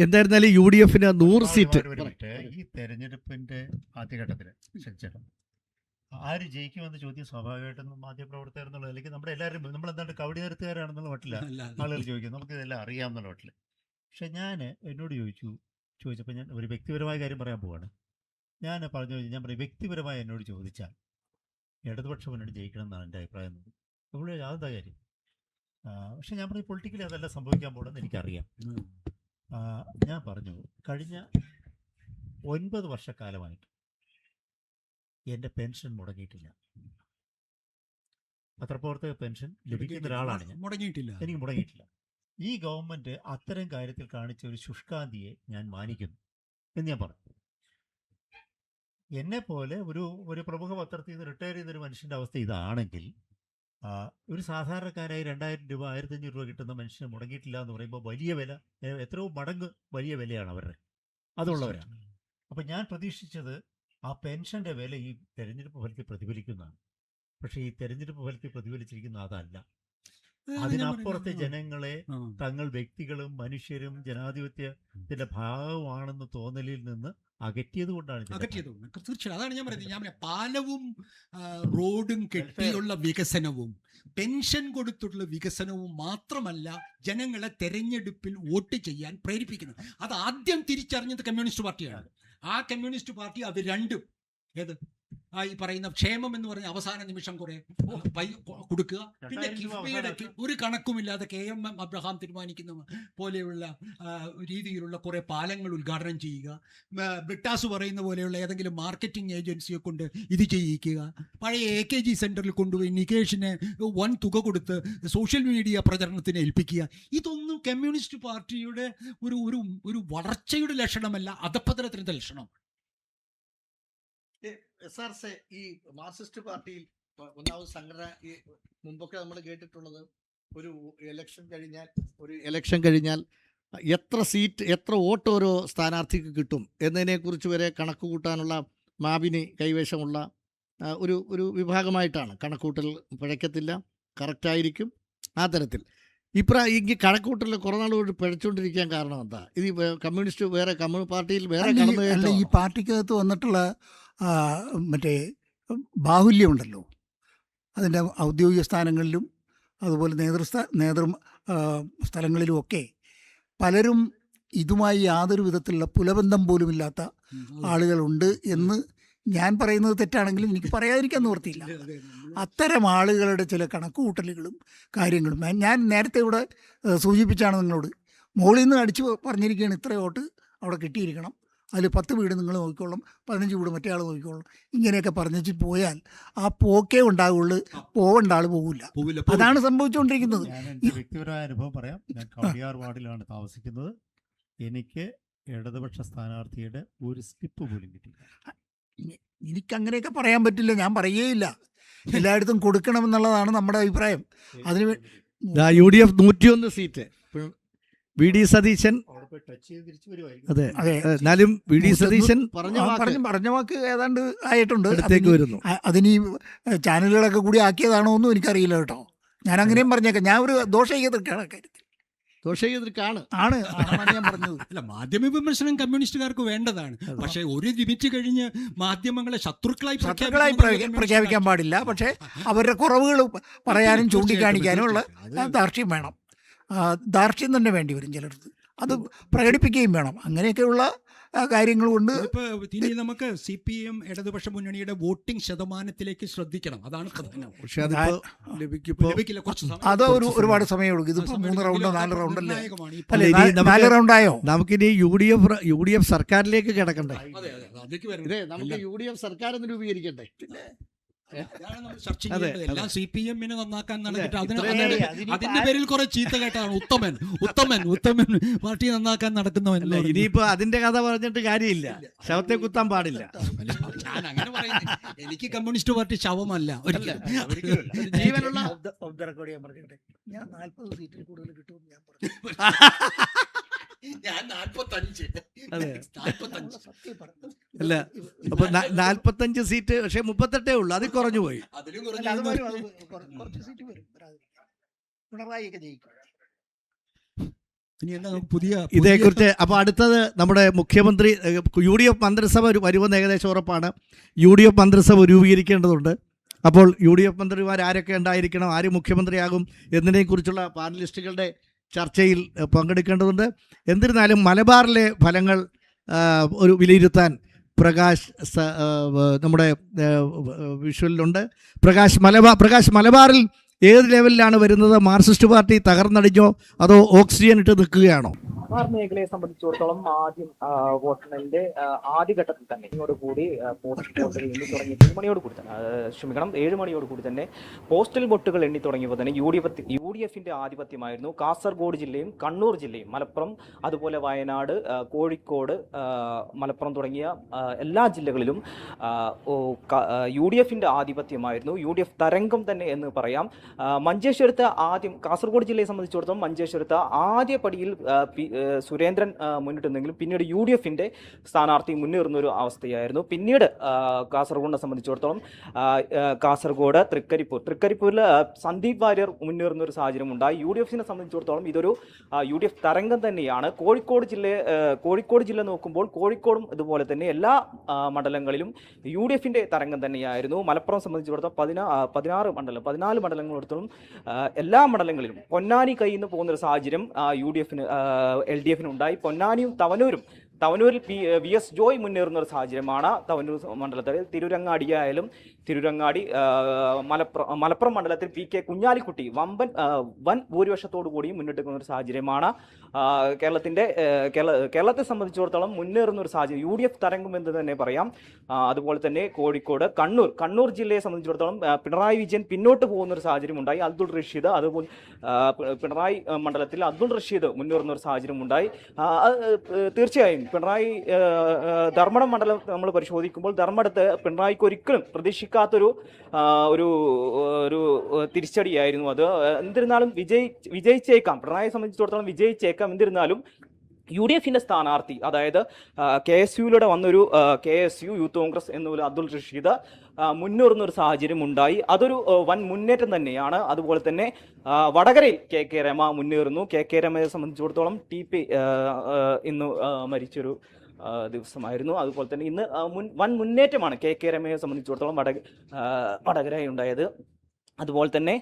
എന്തായിരുന്നാലും UDF 100 seat. ഈ തെരഞ്ഞെടുപ്പിന്റെ ആദ്യഘട്ടത്തില് ശരിച്ചേട്ടൻ ആര് ജയിക്കുമെന്ന ചോദ്യം സ്വാഭാവികമായിട്ടും മാധ്യമപ്രവർത്തകർ എന്നുള്ള അല്ലെങ്കിൽ നമ്മുടെ എല്ലാവരും നമ്മളെന്താണ്ട് കവടി നിരത്തുകാരാണെന്നുള്ള മട്ടില്ല ആളുകൾ ചോദിക്കും, നമുക്ക് ഇതെല്ലാം അറിയാമെന്നുള്ള മട്ടില്. പക്ഷെ എന്നോട് ചോദിച്ചപ്പോൾ ഞാൻ ഒരു വ്യക്തിപരമായ കാര്യം പറയാൻ പോവാണ്. ഞാൻ പറയും വ്യക്തിപരമായി എന്നോട് ചോദിച്ചാൽ ഇടതുപക്ഷ മുന്നണി ജയിക്കണം എന്നാണ് എൻ്റെ അഭിപ്രായം. അപ്പോൾ അതെന്താ കാര്യം? പക്ഷെ ഞാൻ പറയും പൊളിറ്റിക്കലി അതെല്ലാം സംഭവിക്കാൻ പോകണമെന്ന് എനിക്കറിയാം. ഞാൻ പറഞ്ഞു, കഴിഞ്ഞ 9 വർഷക്കാലമായിട്ട് എൻ്റെ പെൻഷൻ മുടങ്ങിയിട്ടില്ല. പത്രപ്രവർത്തക പെൻഷൻ ലഭിക്കുന്ന ഒരാളാണ് ഞാൻ. എനിക്ക് മുടങ്ങിയിട്ടില്ല. ഈ ഗവൺമെൻറ് അത്തരം കാര്യത്തിൽ കാണിച്ച ഒരു ശുഷ്കാന്തിയെ ഞാൻ മാനിക്കുന്നു എന്ന് ഞാൻ പറഞ്ഞു. എന്നെപ്പോലെ ഒരു പ്രമുഖ പത്രത്തിൽ നിന്ന് റിട്ടയർ ചെയ്തൊരു മനുഷ്യൻ്റെ അവസ്ഥ ഇതാണെങ്കിൽ, ഒരു സാധാരണക്കാരായി 2000 രൂപ 1500 രൂപ കിട്ടുന്ന മനുഷ്യന് മുടങ്ങിയിട്ടില്ല എന്ന് പറയുമ്പോൾ വലിയ വില, എത്രയോ മടങ്ങ് വലിയ വിലയാണ് അവരുടെ, അതുള്ളവരാണ്. അപ്പം ഞാൻ പ്രതീക്ഷിച്ചത് ആ പെൻഷൻ്റെ വില ഈ തെരഞ്ഞെടുപ്പ് ഫലത്തിൽ പ്രതിഫലിക്കുന്നതാണ്. പക്ഷേ ഈ തെരഞ്ഞെടുപ്പ് ഫലത്തിൽ പ്രതിഫലിച്ചിരിക്കുന്ന അതല്ല. അതിനപ്പുറത്തെ ജനങ്ങളെ തങ്ങൾ വ്യക്തികളും മനുഷ്യരും ജനാധിപത്യത്തിന്റെ ഭാഗമാണെന്ന് തോന്നലിൽ നിന്ന് അകറ്റിയത് കൊണ്ടാണ്. തീർച്ചയായും അതാണ് ഞാൻ പറയുന്നത്. പാലവും റോഡും കെട്ടിയുള്ള വികസനവും പെൻഷൻ കൊടുത്തുള്ള വികസനവും മാത്രമല്ല ജനങ്ങളെ തെരഞ്ഞെടുപ്പിൽ വോട്ട് ചെയ്യാൻ പ്രേരിപ്പിക്കുന്നത്. അത് ആദ്യം തിരിച്ചറിഞ്ഞത് കമ്മ്യൂണിസ്റ്റ് പാർട്ടിയാണ്. ആ കമ്മ്യൂണിസ്റ്റ് പാർട്ടി അത് രണ്ടും, ഏത് ഈ പറയുന്ന ക്ഷേമം എന്ന് പറഞ്ഞ അവസാന നിമിഷം കുറെ കൊടുക്കുക, പിന്നെ കിഫ്ബിയുടെ ഒരു കണക്കുമില്ലാതെ KM അബ്രഹാം തീരുമാനിക്കുന്ന പോലെയുള്ള രീതിയിലുള്ള കുറെ പാലങ്ങൾ ഉദ്ഘാടനം ചെയ്യുക, ബ്രിട്ടാസ് പറയുന്ന പോലെയുള്ള ഏതെങ്കിലും മാർക്കറ്റിംഗ് ഏജൻസിയെ കൊണ്ട് ഇത് ചെയ്യിക്കുക, പഴയ AKG സെന്ററിൽ കൊണ്ടുപോയി നികേഷിന് വൻ തുക കൊടുത്ത് സോഷ്യൽ മീഡിയ പ്രചരണത്തിന് ഏൽപ്പിക്കുക. ഇതൊന്നും കമ്മ്യൂണിസ്റ്റ് പാർട്ടിയുടെ ഒരു വളർച്ചയുടെ ലക്ഷണമല്ല, അധപ്പതനത്തിന്റെ ലക്ഷണമാണ്. SRC ഈ മാർക്സിസ്റ്റ് പാർട്ടിയിൽ ഒന്നാമത് സംഘടന മുമ്പൊക്കെ നമ്മൾ കേട്ടിട്ടുള്ളത്, ഒരു ഇലക്ഷൻ കഴിഞ്ഞാൽ എത്ര സീറ്റ് എത്ര വോട്ട് ഓരോ സ്ഥാനാർത്ഥിക്ക് കിട്ടും എന്നതിനെക്കുറിച്ച് വരെ കണക്ക് കൂട്ടാനുള്ള മാപിനി കൈവശമുള്ള ഒരു വിഭാഗമായിട്ടാണ്. കണക്കൂട്ടൽ പിഴയ്ക്കത്തില്ല, കറക്റ്റായിരിക്കും. ആ തരത്തിൽ ഈ കണക്കൂട്ടൽ കുറേ നാൾ കൊണ്ട് പിഴച്ചുകൊണ്ടിരിക്കാൻ കാരണം എന്താ? ഇത് കമ്മ്യൂണിസ്റ്റ് വേറെ പാർട്ടിയിൽ വേറെ കടന്നു ഈ പാർട്ടിക്കകത്ത് വന്നിട്ടുള്ള മറ്റേ ബാഹുല്യമുണ്ടല്ലോ, അതിൻ്റെ ഔദ്യോഗിക സ്ഥാനങ്ങളിലും അതുപോലെ നേതൃ സ്ഥലങ്ങളിലുമൊക്കെ പലരും ഇതുമായി യാതൊരു വിധത്തിലുള്ള പുലബന്ധം പോലുമില്ലാത്ത ആളുകളുണ്ട് എന്ന് ഞാൻ പറയുന്നത് തെറ്റാണെങ്കിലും എനിക്ക് പറയാതിരിക്കാൻ നിവൃത്തിയില്ല. അത്തരം ആളുകളുടെ ചില കണക്കുകൂട്ടലുകളും കാര്യങ്ങളും ഞാൻ നേരത്തെ ഇവിടെ സൂചിപ്പിച്ചാണ് നിങ്ങളോട്. മുകളിൽ നിന്ന് അടിച്ച് പറഞ്ഞിരിക്കുകയാണ് ഇത്ര വോട്ട് അവിടെ കിട്ടിയിരിക്കണം, അതിൽ 10 വീട് നിങ്ങൾ നോക്കിക്കോളും, 15 വീട് മറ്റേ ആൾ നോക്കിക്കോളും, ഇങ്ങനെയൊക്കെ പറഞ്ഞു പോയാൽ ആ പോക്കേ ഉണ്ടാവുള്ളൂ, പോകേണ്ട ആൾ പോകില്ല. അതാണ് സംഭവിച്ചുകൊണ്ടിരിക്കുന്നത്. എൻ്റെ വ്യക്തിപരമായ അനുഭവം പറയാം. ഞാൻ കവടിയാർ വാർഡിലാണ് താമസിക്കുന്നത്. എനിക്ക് ഇടതുപക്ഷ സ്ഥാനാർത്ഥിയുടെ ഒരു സ്ലിപ്പ് പോലും കിട്ടിയില്ല. എനിക്കങ്ങനെയൊക്കെ പറയാൻ പറ്റില്ല, ഞാൻ പറയുകയില്ല. എല്ലായിടത്തും കൊടുക്കണമെന്നുള്ളതാണ് നമ്മുടെ അഭിപ്രായം. അതിന് UDF 101 സീറ്റ്. VD സതീശൻ, അതെ, എന്നാലും VD സതീശൻ പറഞ്ഞ വാക്ക് ഏതാണ്ട് ആയിട്ടുണ്ട്. അടുത്തേക്ക് വരുന്നു. അതിന് ചാനലുകളൊക്കെ കൂടി ആക്കിയതാണോ ഒന്നും എനിക്കറിയില്ല കേട്ടോ. ഞാൻ അങ്ങനെയും പറഞ്ഞേക്കാം. ഞാൻ ഒരു ദോഷയ്ക്കെതിർക്കാണ് കാര്യത്തിൽ. ആണ് ഞാൻ പറഞ്ഞത്. അല്ല, മാധ്യമ വിമർശനം കമ്മ്യൂണിസ്റ്റുകാർക്ക് വേണ്ടതാണ്. പക്ഷെ ഒരു ലിമിറ്റ് കഴിഞ്ഞ് മാധ്യമങ്ങളെ ശത്രുക്കളായി പ്രഖ്യാപിക്കാൻ പാടില്ല. പക്ഷെ അവരുടെ കുറവുകൾ പറയാനും ചൂണ്ടിക്കാണിക്കാനും ഉള്ള ധാർഷ്ട്യം വേണം. ധാർഷ്ട്യം തന്നെ വേണ്ടി വരും ചിലർക്ക്. അത് പ്രകടിപ്പിക്കുകയും വേണം. അങ്ങനെയൊക്കെയുള്ള കാര്യങ്ങൾ കൊണ്ട് ഇനി നമുക്ക് CPM ഇടതുപക്ഷ മുന്നണിയുടെ വോട്ടിംഗ് ശതമാനത്തിലേക്ക് ശ്രദ്ധിക്കണം. അതാണ് പ്രധാനം. പക്ഷെ അത് ഒരുപാട് സമയം എടുക്കും. ഇതിപ്പോ 3 റൗണ്ടോ 4 റൗണ്ടല്ലേ? 4 റൗണ്ടായോ? നമുക്കിനി UDF സർക്കാരിലേക്ക് കിടക്കണ്ടേ? നമുക്ക് UDF സർക്കാർ രൂപീകരിക്കണ്ടേ? എല്ലാം CPM നന്നാക്കാൻ നടന്നിട്ട് അതിന്റെ പേരിൽ കുറെ ചീത്ത കേട്ടാണ് ഉത്തമൻ പാർട്ടി നന്നാക്കാൻ നടക്കുന്നവൻ. ഇനിയിപ്പോ അതിന്റെ കഥ പറഞ്ഞിട്ട് കാര്യമില്ല, ശവത്തെ കുത്താൻ പാടില്ല. ഞാൻ അങ്ങനെ പറയുന്നത്. എനിക്ക് കമ്മ്യൂണിസ്റ്റ് പാർട്ടി ശവമല്ല. ജീവനുള്ള ഞാൻ 40 സീറ്റിൽ കൂടുതൽ കിട്ടും ഞാൻ പറഞ്ഞു. ഞാൻ 45. അല്ല, അപ്പൊ 45 സീറ്റ്, പക്ഷെ 38 ഉള്ളു. അതിൽ കുറഞ്ഞു പോയി. കുറച്ച് സീറ്റ് വരും. പിണറായി ഒക്കെ ജയിക്കും. ഇനി എന്താ നമുക്ക് പുതിയ ഇതേക്കുറിച്ച് അപ്പോൾ അടുത്തത് നമ്മുടെ മുഖ്യമന്ത്രി UDF മന്ത്രിസഭ വരുമെന്ന് ഏകദേശം ഉറപ്പാണ്. UDF മന്ത്രിസഭ രൂപീകരിക്കേണ്ടതുണ്ട്. അപ്പോൾ UDF മന്ത്രിമാർ ആരൊക്കെ ഉണ്ടായിരിക്കണം, ആര് മുഖ്യമന്ത്രിയാകും എന്നതിനെക്കുറിച്ചുള്ള പാനലിസ്റ്റുകളുടെ ചർച്ചയിൽ പങ്കെടുക്കേണ്ടതുണ്ട്. എന്നിരുന്നാലും മലബാറിലെ ഫലങ്ങൾ ഒരു വിലയിരുത്താൻ പ്രകാശ് നമ്മുടെ വിഷ്വലിലുണ്ട്. പ്രകാശ് മലബാറിൽ ഏത് ലെവലിലാണ് വരുന്നത്? മാർക്സിസ്റ്റ് പാർട്ടി തകർന്നടിഞ്ഞോ അതോ ഓക്സിജൻ ഇട്ട് നിൽക്കുകയാണോ? മലബാർ മേഖലയെ സംബന്ധിച്ചിടത്തോളം ആദ്യം വോട്ടെണ്ണലിന്റെ ആദ്യഘട്ടത്തിൽ തന്നെ കൂടി പോസ്റ്റൽ വോട്ടുകൾ എണ്ണി തുടങ്ങി 7 മണിയോട് കൂടി തന്നെ പോസ്റ്റൽ വോട്ടുകൾ എണ്ണി തുടങ്ങിയപ്പോൾ തന്നെ UDFന്റെ ആധിപത്യമായിരുന്നു. കാസർഗോഡ് ജില്ലയും കണ്ണൂർ ജില്ലയും മലപ്പുറം അതുപോലെ വയനാട് കോഴിക്കോട് മലപ്പുറം തുടങ്ങിയ എല്ലാ ജില്ലകളിലും UDFന്റെ ആധിപത്യമായിരുന്നു. UDF തരംഗം തന്നെ എന്ന് പറയാം. മഞ്ചേശ്വരത്ത് ആദ്യം കാസർഗോഡ് ജില്ലയെ സംബന്ധിച്ചിടത്തോളം മഞ്ചേശ്വരത്ത് ആദ്യ പടിയിൽ സുരേന്ദ്രൻ മുന്നിട്ടുണ്ടെങ്കിലും പിന്നീട് UDFന്റെ സ്ഥാനാർത്ഥി മുന്നേറുന്ന ഒരു അവസ്ഥയായിരുന്നു. പിന്നീട് കാസർഗോഡിനെ സംബന്ധിച്ചിടത്തോളം കാസർഗോഡ് തൃക്കരിപ്പൂരിൽ സന്ദീപ് വാര്യർ മുന്നേറുന്ന ഒരു സാഹചര്യം ഉണ്ടായി. UDFനെ സംബന്ധിച്ചിടത്തോളം ഇതൊരു UDF തരംഗം തന്നെയാണ്. കോഴിക്കോട് ജില്ല നോക്കുമ്പോൾ കോഴിക്കോടും ഇതുപോലെ തന്നെ എല്ലാ മണ്ഡലങ്ങളിലും UDFന്റെ തരംഗം തന്നെയായിരുന്നു. മലപ്പുറം സംബന്ധിച്ചിടത്തോളം 14 മണ്ഡലങ്ങളെടുത്തോളം എല്ലാ മണ്ഡലങ്ങളിലും പൊന്നാനി കയ്യിൽ നിന്ന് പോകുന്നൊരു സാഹചര്യം LDFന് ഉണ്ടായി. പൊന്നാനിയും തവനൂരിൽ VS ജോയ് മുന്നേറുന്ന ഒരു സാഹചര്യമാണ്. തവനൂർ മണ്ഡലത്തിൽ തിരുരങ്ങാടി മലപ്പുറം മണ്ഡലത്തിൽ PK കുഞ്ഞാലിക്കുട്ടി വൻ ഭൂരിപക്ഷത്തോടു കൂടി മുന്നിട്ട് ഒരു സാഹചര്യമാണ്. കേരളത്തെ സംബന്ധിച്ചിടത്തോളം മുന്നേറുന്ന ഒരു സാഹചര്യം UDF തരംഗം എന്ന് തന്നെ പറയാം. അതുപോലെ തന്നെ കോഴിക്കോട് കണ്ണൂർ ജില്ലയെ സംബന്ധിച്ചിടത്തോളം പിണറായി വിജയൻ പിന്നോട്ട് പോകുന്ന ഒരു സാഹചര്യം ഉണ്ടായി. അബ്ദുൾ റഷീദ് അതുപോലെ പിണറായി മണ്ഡലത്തിൽ അബ്ദുൾ റഷീദ് മുന്നേറുന്ന ഒരു സാഹചര്യം ഉണ്ടായി. തീർച്ചയായും പിണറായി ധർമ്മടം മണ്ഡലം നമ്മൾ പരിശോധിക്കുമ്പോൾ ധർമ്മടത്ത് പിണറായിക്ക് ഒരിക്കലും പ്രതീക്ഷിക്കാത്തൊരു ഒരു തിരിച്ചടിയായിരുന്നു അത്. എന്നിരുന്നാലും വിജയിച്ചേക്കാം, പിണറായിയെ സംബന്ധിച്ചിടത്തോളം വിജയിച്ചേക്കാം. എന്നിരുന്നാലും UDFന്റെ സ്ഥാനാർത്ഥി, അതായത് KSUയിലൂടെ വന്നൊരു KSU യൂത്ത് കോൺഗ്രസ് എന്നുള്ള അബ്ദുൾ റഷീദ് മുന്നേറുന്ന ഒരു സാഹചര്യം ഉണ്ടായി. അതൊരു വൻ മുന്നേറ്റം തന്നെയാണ്. അതുപോലെ തന്നെ വടകരയിൽ KK രമ മുന്നേറുന്നു. KK രമയെ സംബന്ധിച്ചിടത്തോളം TP ഇന്ന് മരിച്ചൊരു ദിവസമായിരുന്നു. അതുപോലെ തന്നെ ഇന്ന് വൻ മുന്നേറ്റമാണ് KK രമയെ സംബന്ധിച്ചിടത്തോളം വടകരയിൽ ഉണ്ടായത്. അതുപോലെ തന്നെ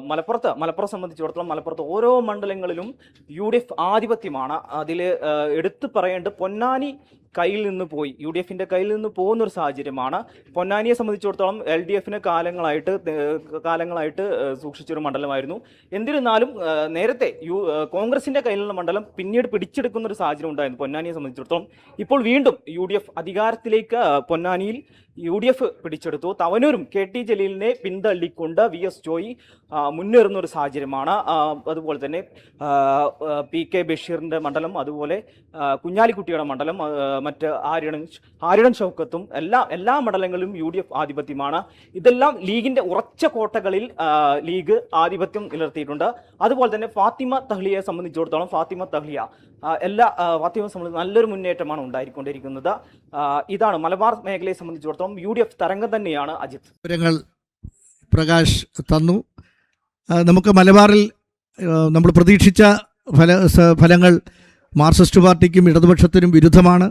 മലപ്പുറം സംബന്ധിച്ചിടത്തോളം മലപ്പുറത്ത് ഓരോ മണ്ഡലങ്ങളിലും UDF ആധിപത്യമാണ്. അതിൽ എടുത്തു പറയേണ്ടത് പൊന്നാനി കയ്യിൽ നിന്ന് പോയി, UDFന്റെ കയ്യിൽ നിന്ന് പോകുന്ന ഒരു സാഹചര്യമാണ്. പൊന്നാനിയെ സംബന്ധിച്ചിടത്തോളം LDFന് കാലങ്ങളായിട്ട് സൂക്ഷിച്ചൊരു മണ്ഡലമായിരുന്നു. എന്നിരുന്നാലും നേരത്തെ കോൺഗ്രസിന്റെ കയ്യിലുള്ള മണ്ഡലം പിന്നീട് പിടിച്ചെടുക്കുന്ന ഒരു സാഹചര്യം ഉണ്ടായിരുന്നു പൊന്നാനിയെ സംബന്ധിച്ചിടത്തോളം. ഇപ്പോൾ വീണ്ടും UDF അധികാരത്തിലേക്ക് പൊന്നാനിയിൽ UDF പിടിച്ചെടുത്തു. തവനൂരും KT ജലീലിനെ പിന്തള്ളിക്കൊണ്ട് VS ജോയി മുന്നേറുന്ന ഒരു സാഹചര്യമാണ്. അതുപോലെ തന്നെ PK ബഷീറിന്റെ മണ്ഡലം, അതുപോലെ കുഞ്ഞാലിക്കുട്ടിയുടെ മണ്ഡലം, മറ്റ് ആര്യടൻ ഷൗക്കത്തും എല്ലാ മണ്ഡലങ്ങളിലും UDF ആധിപത്യമാണ്. ഇതെല്ലാം ലീഗിന്റെ ഉറച്ച കോട്ടകളിൽ ലീഗ് ആധിപത്യം നിലനിർത്തിയിട്ടുണ്ട്. അതുപോലെ തന്നെ ഫാത്തിമ തഹ്ലിയയെ സംബന്ധിച്ചിടത്തോളം ഫാത്തിമ സംബന്ധിച്ച് നല്ലൊരു മുന്നേറ്റമാണ് ഉണ്ടായിക്കൊണ്ടിരിക്കുന്നത്. ഇതാണ് മലബാർ മേഖലയെ സംബന്ധിച്ചിടത്തോളം UDF തരംഗം തന്നെയാണ്. അജിത് വിവരങ്ങൾ പ്രകാശ് തന്നു. നമുക്ക് മലബാറിൽ നമ്മൾ പ്രതീക്ഷിച്ച ഫലങ്ങൾ മാർക്സിസ്റ്റ് പാർട്ടിക്കും ഇടതുപക്ഷത്തിനും വിരുദ്ധമാണ്.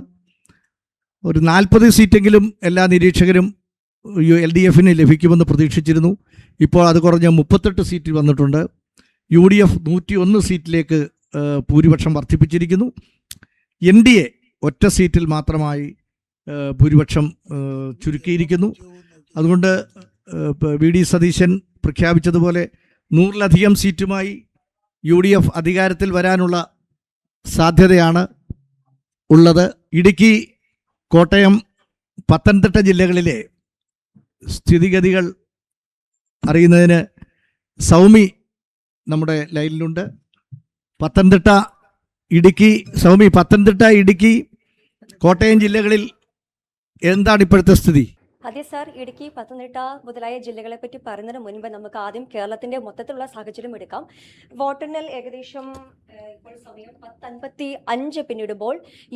ഒരു 40 സീറ്റെങ്കിലും എല്ലാ നിരീക്ഷകരും LDFന് ലഭിക്കുമെന്ന് പ്രതീക്ഷിച്ചിരുന്നു. ഇപ്പോൾ അത് കുറഞ്ഞ് 38 സീറ്റിൽ വന്നിട്ടുണ്ട്. UDF 101 സീറ്റിലേക്ക് ഭൂരിപക്ഷം വർദ്ധിപ്പിച്ചിരിക്കുന്നു. NDA ഒറ്റ സീറ്റിൽ മാത്രമായി ഭൂരിപക്ഷം ചുരുക്കിയിരിക്കുന്നു. അതുകൊണ്ട് VD സതീശൻ പ്രഖ്യാപിച്ചതുപോലെ 100-ലധികം സീറ്റുമായി UDF അധികാരത്തിൽ വരാനുള്ള സാധ്യതയാണ് ഉള്ളത്. ഇടുക്കി, കോട്ടയം, പത്തനംതിട്ട ജില്ലകളിലെ സ്ഥിതിഗതികൾ അറിയുന്നതിന് സൗമി നമ്മുടെ ലൈനിലുണ്ട്. പത്തനംതിട്ട, ഇടുക്കി, കോട്ടയം ജില്ലകളിൽ എന്താണ് ഇപ്പോഴത്തെ സ്ഥിതി? അതെ സാർ, ഇടുക്കി, പത്തനംതിട്ട മുതലായ ജില്ലകളെ പറ്റി പറയുന്നതിന് മുൻപ് നമുക്ക് ആദ്യം കേരളത്തിന്റെ മൊത്തത്തിലുള്ള സാഹചര്യം എടുക്കാം. വോട്ടെണ്ണൽ ഏകദേശം ഇപ്പോൾ സമയം 10:55 പിന്നിടുമ്പോൾ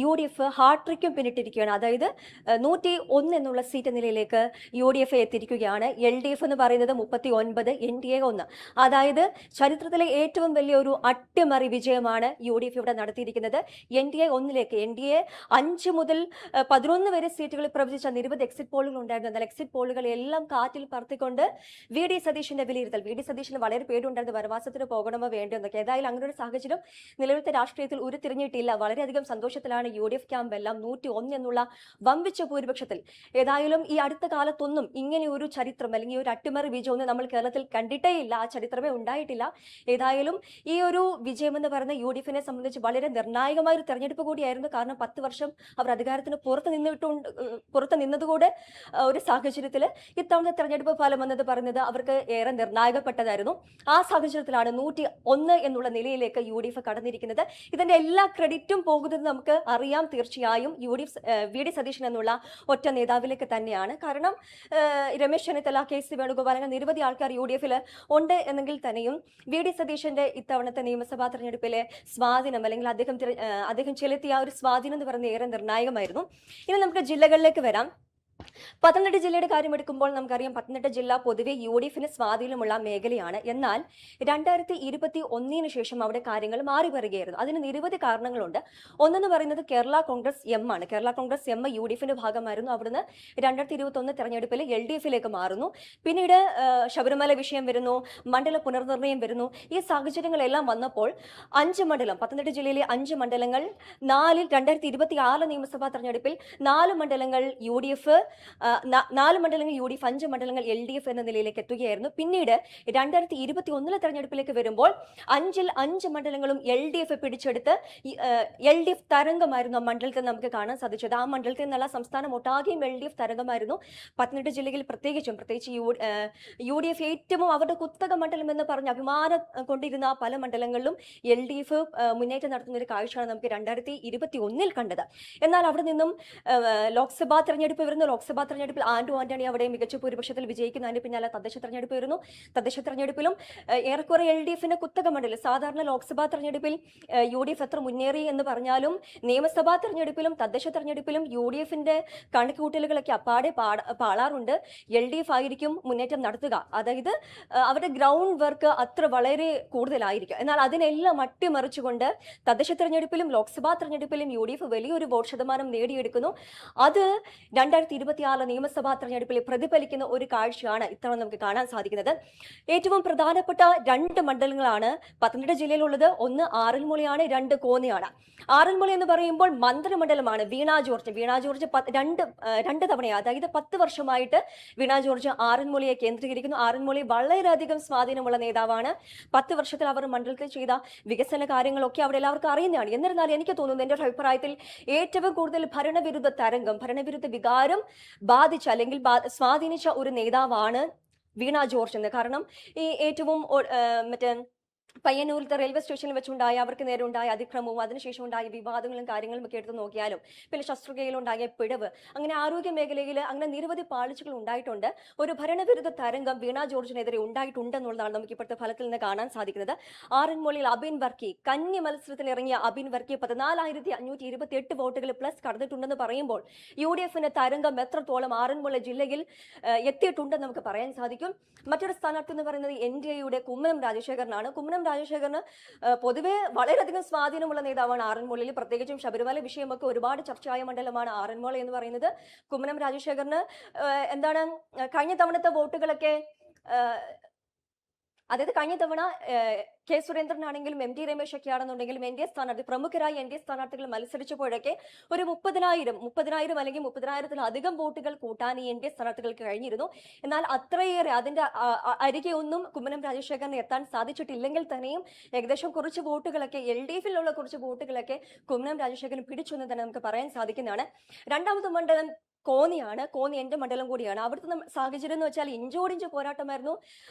UDF ഹാട്രിക്കും പിന്നിട്ടിരിക്കുകയാണ്. അതായത് 101 എന്നുള്ള സീറ്റ് നിലയിലേക്ക് UDF എത്തിയിരിക്കുകയാണ്. LDF എന്ന് പറയുന്നത് 39, NDA 1. അതായത് ചരിത്രത്തിലെ ഏറ്റവും വലിയ ഒരു അട്ടിമറി വിജയമാണ് UDF ഇവിടെ നടത്തിയിരിക്കുന്നത്. NDA 1ലേക്ക് NDA 5 മുതൽ 11 വരെ സീറ്റുകൾ പ്രവചിച്ച നിരവധി എക്സിറ്റ് പോളുകൾ ഉണ്ടായിരുന്നു. എന്നാൽ എക്സിറ്റ് പോളുകളെല്ലാം കാറ്റിൽ പറത്തിക്കൊണ്ട് VD സതീശന്റെ വിലയിരുത്തൽ, VD സതീശന് വളരെ പേടിയുണ്ടായിരുന്നു വനവാസത്തിന് പോകണമോ വേണ്ടോ എന്നൊക്കെ. ഏതായാലും അങ്ങനെ ഒരു സാഹചര്യം നിലവിലത്തെ രാഷ്ട്രീയത്തിൽ ഉരുത്തിരിഞ്ഞിട്ടില്ല. വളരെയധികം സന്തോഷത്തിലാണ് UDF ക്യാമ്പ് എല്ലാം 101 എന്നുള്ള വമ്പിച്ച ഭൂരിപക്ഷത്തിൽ. ഏതായാലും ഈ അടുത്ത കാലത്തൊന്നും ഇങ്ങനെ ഒരു ചരിത്രം അല്ലെങ്കിൽ ഒരു അട്ടിമറി വിജയമൊന്നും നമ്മൾ കേരളത്തിൽ കണ്ടിട്ടേ ഇല്ല. ആ ചരിത്രമേ ഉണ്ടായിട്ടില്ല. ഏതായാലും ഈ ഒരു വിജയം എന്ന് പറയുന്ന UDFനെ സംബന്ധിച്ച് വളരെ നിർണായകമായ ഒരു തെരഞ്ഞെടുപ്പ് കൂടിയായിരുന്നു. കാരണം 10 വർഷം അവർ അധികാരത്തിന് പുറത്ത് നിന്നതുകൂടെ ഒരു സാഹചര്യത്തിൽ ഇത്തവണത്തെ തെരഞ്ഞെടുപ്പ് ഫലം എന്നത് പറയുന്നത് അവർക്ക് ഏറെ നിർണായകപ്പെട്ടതായിരുന്നു. ആ സാഹചര്യത്തിലാണ് 101 എന്നുള്ള നിലയിലേക്ക് UDF കടന്നിരിക്കുന്നത്. ഇതിന്റെ എല്ലാ ക്രെഡിറ്റും പോകുന്നത് നമുക്ക് അറിയാം. തീർച്ചയായും VD സതീശൻ എന്നുള്ള ഒറ്റ നേതാവിലേക്ക് തന്നെയാണ്. കാരണം രമേശ് ചെന്നിത്തല, KC വേണുഗോപാൽ അങ്ങനെ നിരവധി ആൾക്കാർ UDFിൽ ഉണ്ട് എന്നെങ്കിൽ തന്നെയും VD സതീശന്റെ ഇത്തവണത്തെ നിയമസഭാ തെരഞ്ഞെടുപ്പിലെ സ്വാധീനം അല്ലെങ്കിൽ അദ്ദേഹം ചെലുത്തിയ ഒരു സ്വാധീനം എന്ന് പറയുന്നത് ഏറെ നിർണായകമായിരുന്നു. ഇനി നമുക്ക് ജില്ലകളിലേക്ക് വരാം. പത്തനംതിട്ട ജില്ലയുടെ കാര്യം എടുക്കുമ്പോൾ നമുക്കറിയാം പത്തനംതിട്ട ജില്ല പൊതുവെ UDFിന് സ്വാധീനമുള്ള മേഖലയാണ്. എന്നാൽ 2021 ശേഷം അവിടെ കാര്യങ്ങൾ മാറി വരികയായിരുന്നു. അതിന് നിരവധി കാരണങ്ങളുണ്ട്. ഒന്നെന്ന് പറയുന്നത് കേരള കോൺഗ്രസ് M ആണ്. കേരള കോൺഗ്രസ് M UDFിന്റെ ഭാഗമായിരുന്നു. അവിടുന്ന് 2021 തെരഞ്ഞെടുപ്പിൽ LDFിലേക്ക് മാറുന്നു. പിന്നീട് ശബരിമല വിഷയം വരുന്നു, മണ്ഡല പുനർനിർണയം വരുന്നു. ഈ സാഹചര്യങ്ങളെല്ലാം വന്നപ്പോൾ 5 മണ്ഡലം, പത്തനംതിട്ട ജില്ലയിലെ 5 മണ്ഡലങ്ങൾ 2024 നിയമസഭാ തെരഞ്ഞെടുപ്പിൽ 4 മണ്ഡലങ്ങൾ UDF, 4 മണ്ഡലങ്ങൾ UDF, 5 മണ്ഡലങ്ങൾ LDF എന്ന നിലയിലേക്ക് എത്തുകയായിരുന്നു. പിന്നീട് 2021 തെരഞ്ഞെടുപ്പിലേക്ക് വരുമ്പോൾ 5-ൽ 5 മണ്ഡലങ്ങളും LDF പിടിച്ചെടുത്ത് LDF തരംഗമായിരുന്നു ആ മണ്ഡലത്തിൽ നമുക്ക് കാണാൻ സാധിച്ചത്. ആ മണ്ഡലത്തിൽ നിന്നുള്ള സംസ്ഥാനം ഒട്ടാകെയും LDF തരംഗമായിരുന്നു. പത്തനംതിട്ട ജില്ലയിൽ പ്രത്യേകിച്ച് UDF ഏറ്റവും അവരുടെ കുത്തക മണ്ഡലം എന്ന് പറഞ്ഞ് അഭിമാനം കൊണ്ടിരുന്ന പല മണ്ഡലങ്ങളിലും LDF മുന്നേറ്റം നടത്തുന്ന ഒരു കാഴ്ചയാണ് നമുക്ക് 2021 കണ്ടത്. എന്നാൽ അവിടെ നിന്നും ലോക്സഭാ തെരഞ്ഞെടുപ്പ് വരുന്നു. ലോക്സഭാ തെരഞ്ഞെടുപ്പിൽ ആന്റണി അവിടെ മികച്ച ഭൂരിപക്ഷത്തിൽ വിജയിക്കുന്നു. അതിന് പിന്നാലെ തദ്ദേശ തെരഞ്ഞെടുപ്പ് വരുന്നു. തദ്ദേശ തെരഞ്ഞെടുപ്പിലും ഏറെക്കുറെ LDFിന്റെ കുത്തക മണ്ഡലം. സാധാരണ ലോക്സഭാ തെരഞ്ഞെടുപ്പിൽ UDF എത്ര മുന്നേറി എന്ന് പറഞ്ഞാലും നിയമസഭാ തെരഞ്ഞെടുപ്പിലും തദ്ദേശ തെരഞ്ഞെടുപ്പിലും UDFിന്റെ കണക്കുകൂട്ടലുകളൊക്കെ അപ്പാടെ പാളാറുണ്ട്. LDF ആയിരിക്കും മുന്നേറ്റം നടത്തുക. അതായത് അവരുടെ ഗ്രൗണ്ട് വർക്ക് അത്ര വളരെ കൂടുതലായിരിക്കും. എന്നാൽ അതിനെല്ലാം അട്ടിമറിച്ചുകൊണ്ട് തദ്ദേശ തെരഞ്ഞെടുപ്പിലും ലോക്സഭാ തെരഞ്ഞെടുപ്പിലും UDF വലിയൊരു വോട്ട് ശതമാനം നേടിയെടുക്കുന്നു. അത് 2024 നിയമസഭാ തെരഞ്ഞെടുപ്പിൽ പ്രതിഫലിക്കുന്ന ഒരു കാഴ്ചയാണ് ഇത്തവണ നമുക്ക് കാണാൻ സാധിക്കുന്നത്. ഏറ്റവും പ്രധാനപ്പെട്ട 2 മണ്ഡലങ്ങളാണ് പത്തനംതിട്ട ജില്ലയിലുള്ളത്. ഒന്ന് ആറന്മുളയാണ്, 2 കോന്നിയാണ്. ആറന്മുള എന്ന് പറയുമ്പോൾ മന്ത്രിമണ്ഡലമാണ്. വീണ ജോർജ് 2 തവണ, അതായത് 10 വർഷമായിട്ട് വീണ ജോർജ് ആറന്മുളയെ കേന്ദ്രീകരിക്കുന്നു. ആറന്മുളയിൽ വളരെയധികം സ്വാധീനമുള്ള നേതാവാണ്. 10 വർഷത്തിൽ അവർ മണ്ഡലത്തിൽ ചെയ്ത വികസന കാര്യങ്ങളൊക്കെ അവിടെ എല്ലാവർക്കും അറിയുന്നതാണ്. എന്നിരുന്നാലും എനിക്ക് തോന്നുന്നു, എൻ്റെ ഒരു അഭിപ്രായത്തിൽ ഏറ്റവും കൂടുതൽ ഭരണവിരുദ്ധ വികാരം ബാധിച്ച അല്ലെങ്കിൽ സ്വാധീനിച്ച ഒരു നേതാവാണ് വീണ ജോർജ് എന്ന്. കാരണം ഈ ഏറ്റവും പയ്യന്നൂരിലത്തെ റെയിൽവേ സ്റ്റേഷനിൽ വെച്ചുണ്ടായ അവർക്ക് നേരെ ഉണ്ടായ അതിക്രമവും അതിനുശേഷം ഉണ്ടായ വിവാദങ്ങളും കാര്യങ്ങളും ഒക്കെ എടുത്ത് നോക്കിയാലും പിന്നെ ശസ്ത്രക്രിയയിലുണ്ടായ പിഴവ്, അങ്ങനെ ആരോഗ്യ മേഖലയിൽ അങ്ങനെ നിരവധി പാളിച്ചകൾ ഉണ്ടായിട്ടുണ്ട്. ഒരു ഭരണവിരുദ്ധ തരംഗം വീണ ജോർജിനെതിരെ ഉണ്ടായിട്ടുണ്ടെന്നുള്ളതാണ് നമുക്ക് ഇപ്പോഴത്തെ ഫലത്തിൽ നിന്ന് കാണാൻ സാധിക്കുന്നത്. ആറന്മുളയിൽ അബിൻ വർക്കി കന്നി മത്സരത്തിൽ ഇറങ്ങിയ അബിൻ വർക്കി 14,528 വോട്ടുകൾ പ്ലസ് കടന്നിട്ടുണ്ടെന്ന് പറയുമ്പോൾ UDFിന്റെ തരംഗം എത്രത്തോളം ആറന്മുള ജില്ലയിൽ എത്തിയിട്ടുണ്ടെന്ന് നമുക്ക് പറയാൻ സാധിക്കും. മറ്റൊരു സ്ഥാനാർത്ഥി എന്ന് പറയുന്നത് NDAയുടെ കുമ്മനം രാജശേഖരനാണ്. കുമ്മനം രാജശേഖരന് പൊതുവെ വളരെയധികം സ്വാധീനമുള്ള നേതാവാണ് ആറന്മുളയിൽ. പ്രത്യേകിച്ചും ശബരിമല വിഷയമൊക്കെ ഒരുപാട് ചർച്ചയായ മണ്ഡലമാണ് ആറന്മുള എന്ന് പറയുന്നത്. കുമ്മനം രാജശേഖരന് കഴിഞ്ഞ തവണത്തെ വോട്ടുകളൊക്കെ, അതായത് കഴിഞ്ഞ തവണ K. സുരേന്ദ്രനാണെങ്കിലും MT രമേശ് ഒക്കെ ആണെന്നുണ്ടെങ്കിലും NDA സ്ഥാനാർത്ഥി, പ്രമുഖരായ NDA സ്ഥാനാർത്ഥികൾ മത്സരിച്ചപ്പോഴൊക്കെ ഒരു 30,000 അല്ലെങ്കിൽ 30,000-ലധികം വോട്ടുകൾ കൂട്ടാൻ ഈ NDA സ്ഥാനാർത്ഥികൾക്ക് കഴിഞ്ഞിരുന്നു. എന്നാൽ അത്രയേറെ അതിന്റെ അരികെ ഒന്നും കുമ്മനം രാജശേഖരന് എത്താൻ സാധിച്ചിട്ടില്ലെങ്കിൽ തന്നെയും ഏകദേശം കുറച്ച് വോട്ടുകളൊക്കെ LDFിലുള്ള കുറച്ച് വോട്ടുകളൊക്കെ കുമ്മനം രാജശേഖരൻ പിടിച്ചു എന്ന് തന്നെ നമുക്ക് പറയാൻ സാധിക്കുന്നതാണ്. രണ്ടാമത്തെ മണ്ഡലം കോന്നിയാണ്. കോന്നി എൻ്റെ മണ്ഡലം കൂടിയാണ്. അവിടുത്തെ സാഹചര്യം എന്ന് വെച്ചാൽ ഇഞ്ചോടിഞ്ച് പോരാട്ടമായിരുന്നു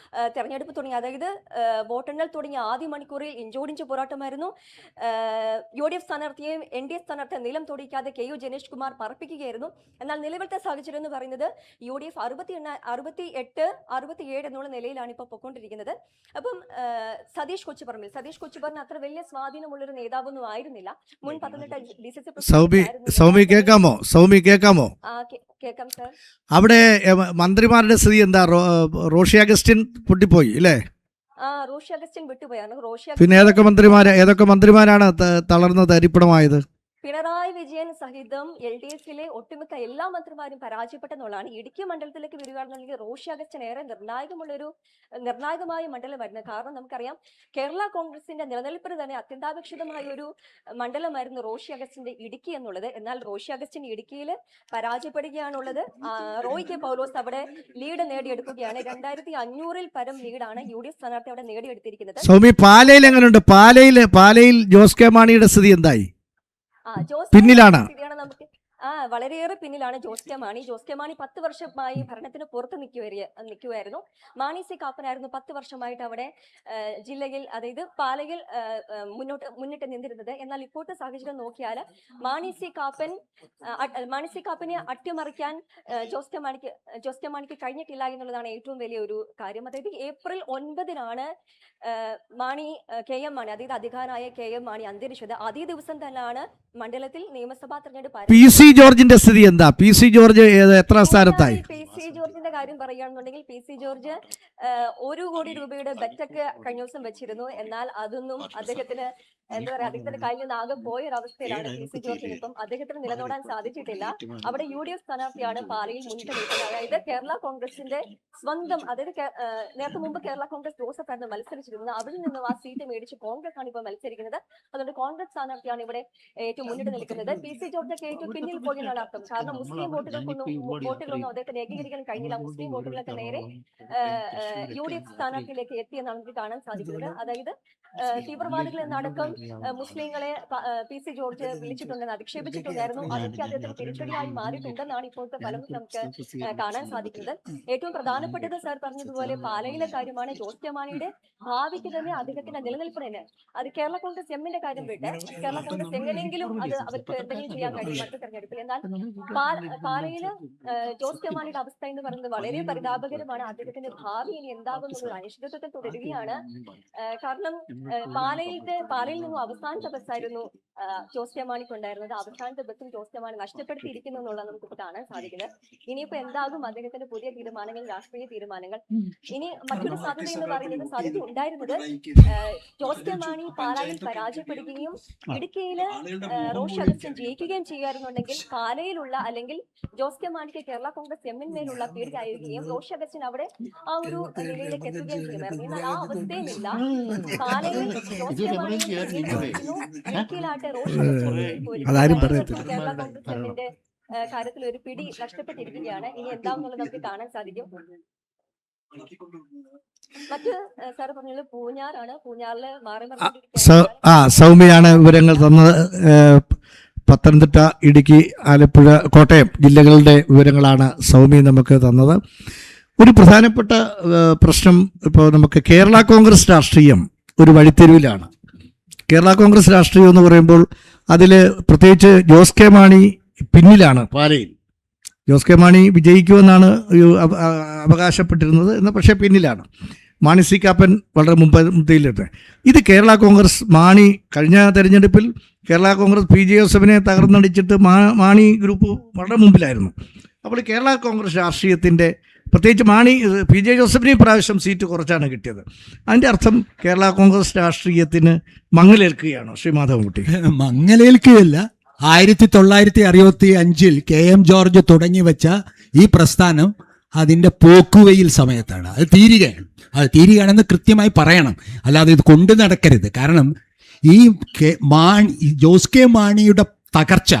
തെരഞ്ഞെടുപ്പ് തുടങ്ങി, അതായത് വോട്ടെണ്ണൽ തുടങ്ങിയ ആദ്യ മണിക്കൂറിൽ ഇഞ്ചോടിഞ്ച് പോരാട്ടമായിരുന്നു. UDF സ്ഥാനാർത്ഥിയെയും NDA സ്ഥാനാർത്ഥിയെ നിലം തൊടിക്കാതെ KU ജനേഷ് കുമാർ പറപ്പിക്കുകയായിരുന്നു. എന്നാൽ നിലവിലത്തെ സാഹചര്യം എന്ന് പറയുന്നത് UDF 68, 67 എന്നുള്ള നിലയിലാണ് ഇപ്പോൾ പൊയ്ക്കൊണ്ടിരിക്കുന്നത്. അപ്പം സതീഷ് കൊച്ചുപറമ്പിൽ അത്ര വലിയ സ്വാധീനമുള്ളൊരു നേതാവൊന്നും ആയിരുന്നില്ല. മുൻ പത്തനംതിട്ട DCC സൗമി കേൾക്കാമോ? കേൾക്കാം സർ. അവിടെ മന്ത്രിമാരുടെ സ്ഥിതി എന്താ? റോഷി അഗസ്റ്റിൻ പൊട്ടിപ്പോയി അല്ലേ? റോഷി അഗസ്റ്റിൻ വിട്ടുപോയാണ്. പിന്നെ ഏതൊക്കെ മന്ത്രിമാരാണ് തളർന്ന് തരിപ്പണമായത്? പിണറായി വിജയൻ സഹിതം LDFിലെ ഒട്ടുമിക്ക എല്ലാ മന്ത്രിമാരും പരാജയപ്പെട്ടെന്നുള്ളതാണ്. ഇടുക്കി മണ്ഡലത്തിലേക്ക് വരികയാണെന്നുണ്ടെങ്കിൽ റോഷി അഗസ്റ്റിൻ ഏറെ നിർണായകമായ മണ്ഡലമായിരുന്നു. കാരണം നമുക്കറിയാം, കേരള കോൺഗ്രസിന്റെ നിലനിൽപ്പിന് തന്നെ അത്യന്താപേക്ഷിതമായ ഒരു മണ്ഡലമായിരുന്നു റോഷി അഗസ്റ്റിന്റെ ഇടുക്കി എന്നുള്ളത്. എന്നാൽ റോഷി അഗസ്റ്റിൻ ഇടുക്കിയിൽ പരാജയപ്പെടുകയാണുള്ളത്. റോയ് കെ പൗലോസ് അവിടെ ലീഡ് നേടിയെടുക്കുകയാണ്. 2500-ൽ പരം ലീഡാണ് UDF സ്ഥാനാർത്ഥി അവിടെ നേടിയെടുത്തിരിക്കുന്നത്. സൗമി, പാലയിൽ എങ്ങനെയുണ്ട്? പാലയിൽ ജോസ് കെ മാണിയുടെ സ്ഥിതി എന്തായി? പിന്നിലാണ്. വളരെയേറെ പിന്നിലാണ് ജോസ് കെ മാണി. 10 വർഷമായി ഭരണത്തിന് പുറത്ത് നിൽക്കുമായിരുന്നു. മാണി സി കാപ്പനായിരുന്നു 10 വർഷമായിട്ട് അവിടെ ജില്ലയിൽ, അതായത് പാലയിൽ മുന്നിട്ട് നിന്നിരുന്നത്. എന്നാൽ ഇപ്പോഴത്തെ സാഹചര്യം നോക്കിയാൽ മാണി സി കാപ്പനെ അട്ടിമറിക്കാൻ ജോസ് കെ മാണിക്ക് കഴിഞ്ഞിട്ടില്ല എന്നുള്ളതാണ് ഏറ്റവും വലിയ ഒരു കാര്യം. അതായത് ഏപ്രിൽ 9-നാണ് KM മാണി, അതായത് അധികാരനായ KM മാണി അന്തരിച്ചത്. അതേ ദിവസം തന്നെയാണ് മണ്ഡലത്തിൽ നിയമസഭാ തെരഞ്ഞെടുപ്പ്. PC ജോർജിന്റെ സ്ഥിതി എന്താ? PC ജോർജ് എത്ര സ്ഥാനത്തായി? PC ജോർജിന്റെ കാര്യം പറയുകയാണെന്നുണ്ടെങ്കിൽ PC ജോർജ് 1 കോടി രൂപയുടെ ബെറ്റൊക്കെ കഴിഞ്ഞ ദിവസം വെച്ചിരുന്നു. എന്നാൽ അതൊന്നും അദ്ദേഹത്തിന് കയ്യിൽ നിന്ന് ആകെ പോയൊരവസ്ഥയിലാണ് PC ജോർജിന്. ഇപ്പം അദ്ദേഹത്തിന് നിലനിർത്താൻ സാധിച്ചിട്ടില്ല. അവിടെ UDF സ്ഥാനാർത്ഥിയാണ് പാലയിൽ മുന്നിട്ട് നിൽക്കുന്നത്. അതായത് കേരള കോൺഗ്രസിന്റെ സ്വന്തം, അതായത് നേരത്തെ മുമ്പ് കേരള കോൺഗ്രസ് ജോസഫ് ആയിരുന്നു മത്സരിച്ചിരുന്നത്. അവിടെ നിന്നും ആ സീറ്റ് മേടിച്ച് കോൺഗ്രസ് ആണ് ഇപ്പോൾ മത്സരിക്കുന്നത്. അതുകൊണ്ട് കോൺഗ്രസ് സ്ഥാനാർത്ഥിയാണ് ഇവിടെ ഏറ്റവും മുന്നിട്ട് നിൽക്കുന്നത്. PC ജോർജൊക്കെ ഏറ്റവും പിന്നിൽ പോയി എന്നാണ് അർത്ഥം. കാരണം മുസ്ലിം വോട്ടുകളൊന്നും അദ്ദേഹത്തിന് ഏകീകരിക്കാൻ കഴിഞ്ഞില്ല. മുസ്ലിം വോട്ടുകളൊക്കെ നേരെ UDF സ്ഥാനാർത്ഥിയിലേക്ക് എത്തിയെന്നാണ് നമുക്ക് കാണാൻ സാധിക്കുന്നത്. അതായത് തീവ്രവാദികൾ എന്നടക്കം മുസ്ലിങ്ങളെ PC ജോർജ് വിളിച്ചിട്ടുണ്ടെന്ന് അധിക്ഷേപിച്ചിട്ടുണ്ടായിരുന്നു. അതൊക്കെ അദ്ദേഹത്തിന് തിരിച്ചടിയായി മാറിയിട്ടുണ്ടെന്നാണ് ഇപ്പോഴത്തെ ഫലം നമുക്ക് കാണാൻ സാധിക്കുന്നത്. ഏറ്റവും പ്രധാനപ്പെട്ടത് സാർ പറഞ്ഞതുപോലെ പാലയിലെ കാര്യമാണ്. ജോസ് കെ മാണിയുടെ ഭാവിക്ക് തന്നെ അദ്ദേഹത്തിന്റെ നിലനിൽപ്പ് തന്നെ. അത് കേരള കോൺഗ്രസ് എമ്മിന്റെ കാര്യം വിട്ട് കേരള കോൺഗ്രസ് എങ്ങനെയെങ്കിലും അത് അവർക്ക് എന്തെങ്കിലും ചെയ്യാൻ കഴിയും അടുത്ത തെരഞ്ഞെടുപ്പിൽ. എന്നാൽ പാലയില് ജോസ് കെ മാണിയുടെ അവസ്ഥ എന്ന് പറയുന്നത് വളരെ പരിതാപകരമാണ്. അദ്ദേഹത്തിന്റെ ഭാവി ഇനി എന്താകുന്നത് അനിശ്ചിതത്വത്തിൽ തുടരുകയാണ്. കാരണം പാലയിൽ നിന്നും അവസാനത്തെ ബസ്സായിരുന്നു ജോസ് കെ മാണിക്ക് ഉണ്ടായിരുന്നത്. അവസാനത്തെ ബസ്സും ജോസ് കെ മാണി നഷ്ടപ്പെടുത്തിയിരിക്കുന്നു എന്നുള്ളത് നമുക്കിപ്പോൾ കാണാൻ സാധിക്കുന്നത്. ഇനിയിപ്പോ എന്താകും അദ്ദേഹത്തിന്റെ പുതിയ തീരുമാനങ്ങൾ, രാഷ്ട്രീയ തീരുമാനങ്ങൾ? ഇനി മറ്റൊരു സാധ്യത എന്ന് പറയുന്നത്, സാധ്യത ഉണ്ടായിരുന്നത് ജോസ് കെ മാണി പാലായിൽ പരാജയപ്പെടുകയും ഇടുക്കിയില് റോഷി അഗസ്റ്റിൻ ജയിക്കുകയും ചെയ്യുകയായിരുന്നുണ്ടെങ്കിൽ പാലയിലുള്ള, അല്ലെങ്കിൽ ജോസ് കെ മാണിക്ക് കേരള കോൺഗ്രസ് എമ്മിന്മേലുള്ള പേടി അയയുകയും റോഷി അഗസ്റ്റിൻ അവിടെ ആ ഒരു നിലയിലേക്ക് എത്തുകയും ചെയ്യുമായിരുന്നു. എന്നാൽ ആ അവസ്ഥയുമില്ല. പാലയിൽ ജോസ് കെ മാണി ഇടുക്കിയിലാട്ടെ റോഷി അഗസ്റ്റിൻ കേരള കോൺഗ്രസ് എമ്മിന്റെ കാര്യത്തിൽ ഒരു പിടി നഷ്ടപ്പെട്ടിരിക്കുകയാണ്. ഇനി എന്താണെന്നുള്ളത് നമുക്ക് കാണാൻ സാധിക്കും. മറ്റ് സാർ പറഞ്ഞത് പൂഞ്ഞാറാണ്. പൂഞ്ഞാറില് സൗമ്യയാണ് വിവരങ്ങൾ തന്നത്. പത്തനംതിട്ട, ഇടുക്കി, ആലപ്പുഴ, കോട്ടയം ജില്ലകളുടെ വിവരങ്ങളാണ് സൗമ്യ നമുക്ക് തന്നത്. ഒരു പ്രധാനപ്പെട്ട പ്രശ്നം ഇപ്പോൾ നമുക്ക് കേരള കോൺഗ്രസ് രാഷ്ട്രീയം ഒരു വഴിത്തിരിവിലാണ്. കേരള കോൺഗ്രസ് രാഷ്ട്രീയം എന്ന് പറയുമ്പോൾ അതിൽ പ്രത്യേകിച്ച് ജോസ് കെ മാണി പിന്നിലാണ്. പാലയിൽ ജോസ് കെ മാണി വിജയിക്കുമെന്നാണ് അവകാശപ്പെട്ടിരുന്നത്, എന്നാൽ പക്ഷേ പിന്നിലാണ്. മാണി സി കാപ്പൻ വളരെ മുൻപന്തിയിലെത്തി. ഇത് കേരള കോൺഗ്രസ് മാണി കഴിഞ്ഞ തെരഞ്ഞെടുപ്പിൽ കേരള കോൺഗ്രസ് PJ ജോസഫിനെ തകർന്നടിച്ചിട്ട് മാണി ഗ്രൂപ്പ് വളരെ മുമ്പിലായിരുന്നു. അപ്പോൾ കേരള കോൺഗ്രസ് രാഷ്ട്രീയത്തിൻ്റെ പ്രത്യേകിച്ച് PJ ജോസഫിന് പ്രാവശ്യം സീറ്റ് കുറച്ചാണ് കിട്ടിയത്. അതിൻ്റെ അർത്ഥം കേരള കോൺഗ്രസ് രാഷ്ട്രീയത്തിന് മങ്ങലേൽക്കുകയാണോ ശ്രീ മാധവൻകുട്ടി? മങ്ങലേൽക്കുകയല്ല. 1965-ൽ KM ജോർജ് തുടങ്ങി വെച്ച ഈ പ്രസ്ഥാനം അതിൻ്റെ പോക്കുവെയിൽ സമയത്താണ് അത് തീരുകയാണെന്ന് കൃത്യമായി പറയണം. അല്ലാതെ ഇത് കൊണ്ടു നടക്കരുത്. കാരണം ഈ ജോസ് കെ മാണിയുടെ തകർച്ച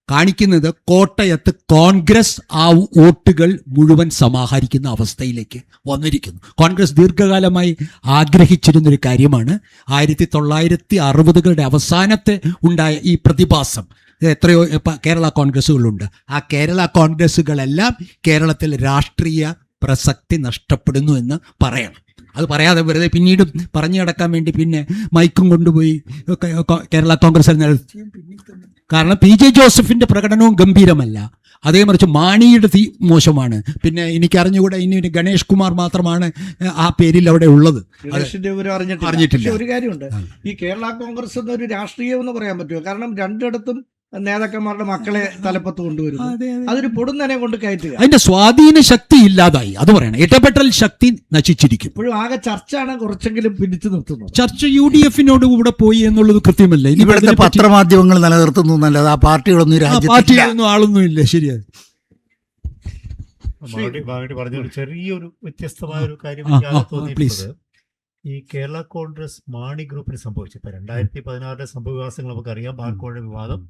കാണിക്കുന്നത് കോട്ടയത്ത് കോൺഗ്രസ് ആ വോട്ടുകൾ മുഴുവൻ സമാഹരിക്കുന്ന അവസ്ഥയിലേക്ക് വന്നിരിക്കുന്നു. കോൺഗ്രസ് ദീർഘകാലമായി ആഗ്രഹിച്ചിരുന്നൊരു കാര്യമാണ്. 1960കളുടെ അവസാനത്തെ ഉണ്ടായ ഈ പ്രതിഭാസം. എത്രയോ കേരള കോൺഗ്രസ്സുകളുണ്ട്. ആ കേരള കോൺഗ്രസ്സുകളെല്ലാം കേരളത്തിൽ രാഷ്ട്രീയ പ്രസക്തി നഷ്ടപ്പെടുന്നു എന്ന് പറയണം. അത് പറയാതെ വെറുതെ പിന്നീട് പറഞ്ഞു കിടക്കാൻ വേണ്ടി പിന്നെ മൈക്കും കൊണ്ടുപോയി കേരള കോൺഗ്രസ് കാരണം പി ജെ ജോസഫിന്റെ പ്രകടനവും ഗംഭീരമല്ല, അതേ മറിച്ച് മാണിയുടെ മോശമാണ്. പിന്നെ എനിക്ക് അറിഞ്ഞുകൂടെ ഇനി ഗണേഷ് കുമാർ മാത്രമാണ് ആ പേരിൽ അവിടെ ഉള്ളത്. ഗണേഷിന്റെ വിവരം അറിഞ്ഞിട്ടില്ല. പക്ഷേ ഒരു കാര്യമുണ്ട്, ഈ കേരള കോൺഗ്രസ് എന്നൊരു രാഷ്ട്രീയം എന്ന് പറയാൻ പറ്റുമോ? കാരണം രണ്ടിടത്തും നേതാക്കന്മാരുടെ മക്കളെ തലപ്പത്ത് കൊണ്ടുവരുന്നു, അതൊരു പൊടുന്നനെ കൊണ്ട് കയറ്റുക. അതിന്റെ സ്വാധീന ശക്തി ഇല്ലാതായി, അത് പറയണം. ഇടപെടൽ ശക്തി നശിച്ചിരിക്കും. ഇപ്പോഴും ആകെ ചർച്ചയാണ് കുറച്ചെങ്കിലും പിടിച്ചു നിർത്തുന്നത്. ചർച്ച UDF-നോട് കൂടെ പോയി എന്നുള്ളത് കൃത്യമല്ല. ഇവിടുത്തെ പത്രമാധ്യമങ്ങൾ നിലനിർത്തുന്നു എന്നല്ലാതെ ആ പാർട്ടികളൊന്നും പാർട്ടികളൊന്നും ആളൊന്നും ഇല്ല. ശരിയാണ്. പറഞ്ഞ ചെറിയൊരു വ്യത്യസ്തമായ ഒരു കാര്യം എനിക്ക് തോന്നിയിട്ടുള്ളത്, ഈ കേരള കോൺഗ്രസ് മാണി ഗ്രൂപ്പിന് സംഭവിച്ചു. ഇപ്പൊ 2016 സംഭവവികാസങ്ങൾ നമുക്കറിയാം. ബാർക്കോഴ വിവാദം,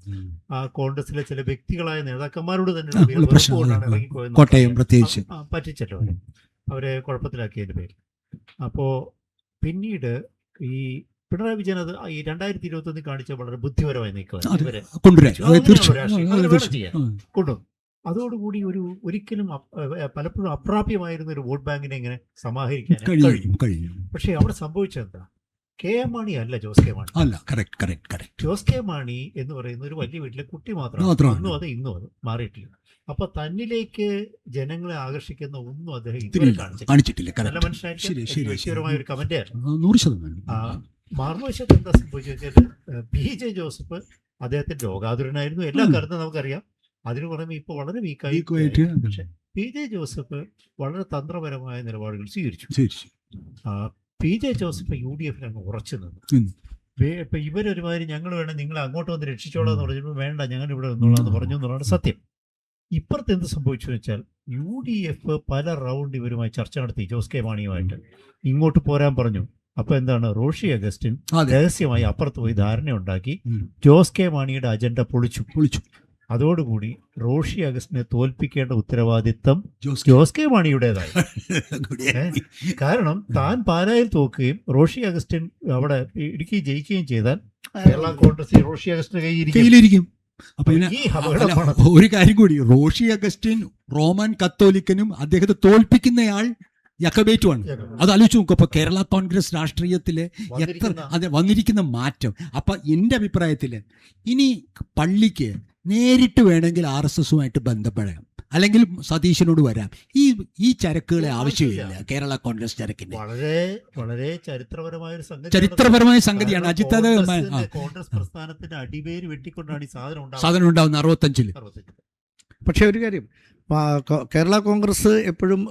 ആ കോൺഗ്രസിലെ ചില വ്യക്തികളായ നേതാക്കന്മാരോട് തന്നെ കോട്ടയം പ്രത്യേകിച്ച് പറ്റിച്ചല്ലോ അവരെ കുഴപ്പത്തിലാക്കിയതിന്റെ പേരിൽ. അപ്പോ പിന്നീട് ഈ പിണറായി വിജയൻ അത് ഈ 2021 കാണിച്ച വളരെ ബുദ്ധിപരമായി നീക്കം ഇവരെ കൊണ്ടുവന്നു. അതോടുകൂടി ഒരിക്കലും പലപ്പോഴും അപ്രാപ്യമായിരുന്ന ഒരു വോട്ട് ബാങ്കിനെ ഇങ്ങനെ സമാഹരിക്കാൻ കഴിഞ്ഞു. പക്ഷെ അവിടെ സംഭവിച്ചെന്താ, കെ എം മാണി അല്ല ജോസ് കെ മാണി അല്ല. കറക്റ്റ്. ജോസ് കെ മാണി എന്ന് പറയുന്ന ഒരു വലിയ വീട്ടിലെ കുട്ടി മാത്രമാണ്. ഇന്നും അത് മാറിയിട്ടില്ല. അപ്പൊ തന്നിലേക്ക് ജനങ്ങളെ ആകർഷിക്കുന്ന ഒന്നും അദ്ദേഹം ഇതുവരെ കാണിച്ചിട്ടില്ല. നല്ല മനുഷ്യനായിട്ട് വ്യക്തിപരമായ ഒരു കമന്റ് ആയിരുന്നു. 100%. മാർമവശത്ത് എന്താ സംഭവിച്ചു വെച്ചാൽ പി ജെ ജോസഫ് അദ്ദേഹത്തിന്റെ രോഗാതുരനായിരുന്നു, എല്ലാ കാലത്തും നമുക്കറിയാം. അതിനു പുറമെ ഇപ്പൊ വളരെ വീക്കായി. പക്ഷെ പി ജെ ജോസഫ് വളരെ തന്ത്രപരമായ നിലപാടുകൾ സ്വീകരിച്ചു. പി ജെ ജോസഫ് UDF അങ്ങ് ഉറച്ചു നിന്നു. ഇപ്പൊ ഇവരൊരുമാതിരി ഞങ്ങൾ വേണം നിങ്ങളെ അങ്ങോട്ട് വന്ന് രക്ഷിച്ചോളാം എന്ന് പറഞ്ഞപ്പോൾ വേണ്ട ഞങ്ങൾ ഇവിടെ നിന്നോളാന്ന് പറഞ്ഞു എന്നുള്ളതാണ് സത്യം. ഇപ്പുറത്ത് എന്ത് സംഭവിച്ചു വെച്ചാൽ UDF പല റൗണ്ട് ഇവരുമായി ചർച്ച നടത്തി, ജോസ് കെ മാണിയുമായിട്ട് ഇങ്ങോട്ട് പോരാൻ പറഞ്ഞു. അപ്പൊ എന്താണ്, റോഷി അഗസ്റ്റിൻ രഹസ്യമായി അപ്പുറത്ത് പോയി ധാരണയുണ്ടാക്കി ജോസ് കെ മാണിയുടെ അജണ്ട പൊളിച്ചു. അതോടുകൂടി റോഷി അഗസ്റ്റിനെ തോൽപ്പിക്കേണ്ട ഉത്തരവാദിത്തം ജോസ് കെ മാണിയുടേതായി. കാരണം താൻ പാലായിൽ തോക്കുകയും റോഷി അഗസ്റ്റിൻ അവിടെ ഇടുക്കി ജയിക്കുകയും ചെയ്താൽ കേരള കോൺഗ്രസ് റോഷി അഗസ്റ്റിന്റെ കയ്യിലിരിക്കും. അപ്പൊ ഒരു കാര്യം കൂടി, റോഷി അഗസ്റ്റിൻ റോമൻ കത്തോലിക്കനും അദ്ദേഹത്തെ തോൽപ്പിക്കുന്നയാൾ യക്കബേറ്റുമാണ്. അത് ആലോചിച്ച് നോക്കും. അപ്പൊ കേരള കോൺഗ്രസ് രാഷ്ട്രീയത്തില് വന്നിരിക്കുന്ന മാറ്റം. അപ്പൊ എന്റെ അഭിപ്രായത്തില് ഇനി പള്ളിക്ക് നേരിട്ട് വേണമെങ്കിൽ RSSുമായിട്ട് ബന്ധപ്പെടാം, അല്ലെങ്കിൽ സതീശനോട് വരാം. ഈ ചരക്കുകളെ ആവശ്യമില്ല കേരള കോൺഗ്രസ് ചരക്കിന്. വളരെ ചരിത്രപരമായ സംഗതിയാണ് അജിത്ത്. അത് കോൺഗ്രസ് പ്രസ്ഥാനത്തിന്റെ അടിവേര് വെട്ടിക്കൊണ്ടാണ് ഈ സാധനം ഉണ്ടാവുന്നത് 65-ൽ. പക്ഷെ ഒരു കാര്യം, കേരള കോൺഗ്രസ് എപ്പോഴും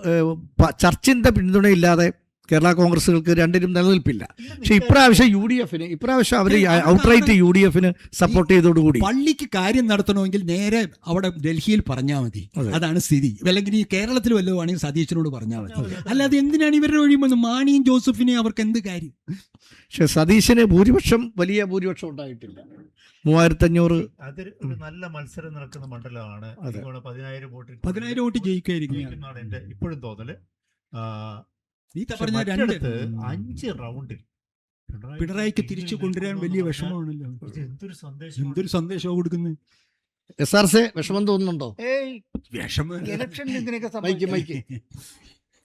ചർച്ചിന്റെ പിന്തുണയില്ലാതെ കേരള കോൺഗ്രസുകൾക്ക് രണ്ടിനും നിലനിൽപ്പില്ല. പക്ഷെ ഇപ്രാവശ്യം അവർ ഔട്ട്റൈറ്റ് UDF-ന് സപ്പോർട്ട് ചെയ്തോടുകൂടി പള്ളിക്ക് കാര്യം നടത്തണമെങ്കിൽ നേരെ അവിടെ ഡൽഹിയിൽ പറഞ്ഞാൽ മതി. അതാണ് സ്ഥിതി. അല്ലെങ്കിൽ ഈ കേരളത്തിൽ വല്ലതുമാണെങ്കിൽ സതീശനോട് പറഞ്ഞാൽ മതി. അല്ലാതെ എന്തിനാണ് ഇവരുടെ ഒഴിമൊന്ന് മാണിയും ജോസഫിനെയും അവർക്ക് എന്ത് കാര്യം? പക്ഷെ സതീശന് വലിയ ഭൂരിപക്ഷം ഉണ്ടായിട്ടില്ല. 3500. അതൊരു നല്ല മത്സരം നടക്കുന്ന മണ്ഡലമാണ്. 10,000 വോട്ട് ജയിക്കായിരിക്കും എന്റെ ഇപ്പോഴും തോന്നല്. 5 റൗണ്ടിൽ പിണറായിക്ക് തിരിച്ചു കൊണ്ടുവരാൻ വലിയ വിഷമമാണല്ലോ. എന്തൊരു സന്ദേശം കൊടുക്കുന്നത്? SRC വിഷമം തോന്നുന്നുണ്ടോ?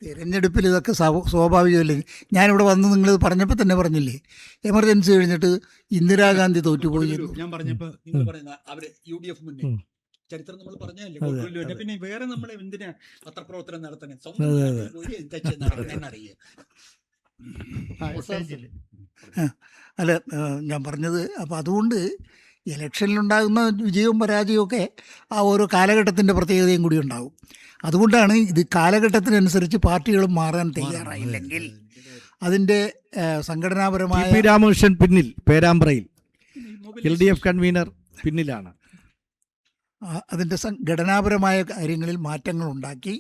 തിരഞ്ഞെടുപ്പിൽ ഇതൊക്കെ സ്വാഭാവികമല്ലേ. ഞാനിവിടെ വന്ന് നിങ്ങളിത് പറഞ്ഞപ്പോൾ തന്നെ പറഞ്ഞില്ലേ, എമർജൻസി കഴിഞ്ഞിട്ട് ഇന്ദിരാഗാന്ധി തോറ്റുപോയി. ഞാൻ പറഞ്ഞപ്പോൾ നിങ്ങൾ പറയുന്ന അവര് UDF മുന്നേ ചരിത്രം നമ്മൾ പറഞ്ഞല്ലേ. പിന്നെ വേറെ നമ്മൾ എന്തിനാ പത്രപ്രവർത്തനം നടത്തണേ? അല്ല, ഞാൻ പറഞ്ഞത് അപ്പം അതുകൊണ്ട് ഇലക്ഷനിലുണ്ടാകുന്ന വിജയവും പരാജയവും ഒക്കെ ആ ഓരോ കാലഘട്ടത്തിൻ്റെ പ്രത്യേകതയും കൂടി ഉണ്ടാകും. അതുകൊണ്ടാണ് ഇത് കാലഘട്ടത്തിനനുസരിച്ച് പാർട്ടികളും മാറാൻ തയ്യാറായില്ലെങ്കിൽ അതിൻ്റെ സംഘടനാപരമായ രാമകൃഷ്ണൻ പിന്നിൽ പേരാമ്പ്രയിൽ LDF കൺവീനർ പിന്നിലാണ്. അതിൻ്റെ ഘടനാപരമായ കാര്യങ്ങളിൽ മാറ്റങ്ങൾ ഉണ്ടാക്കി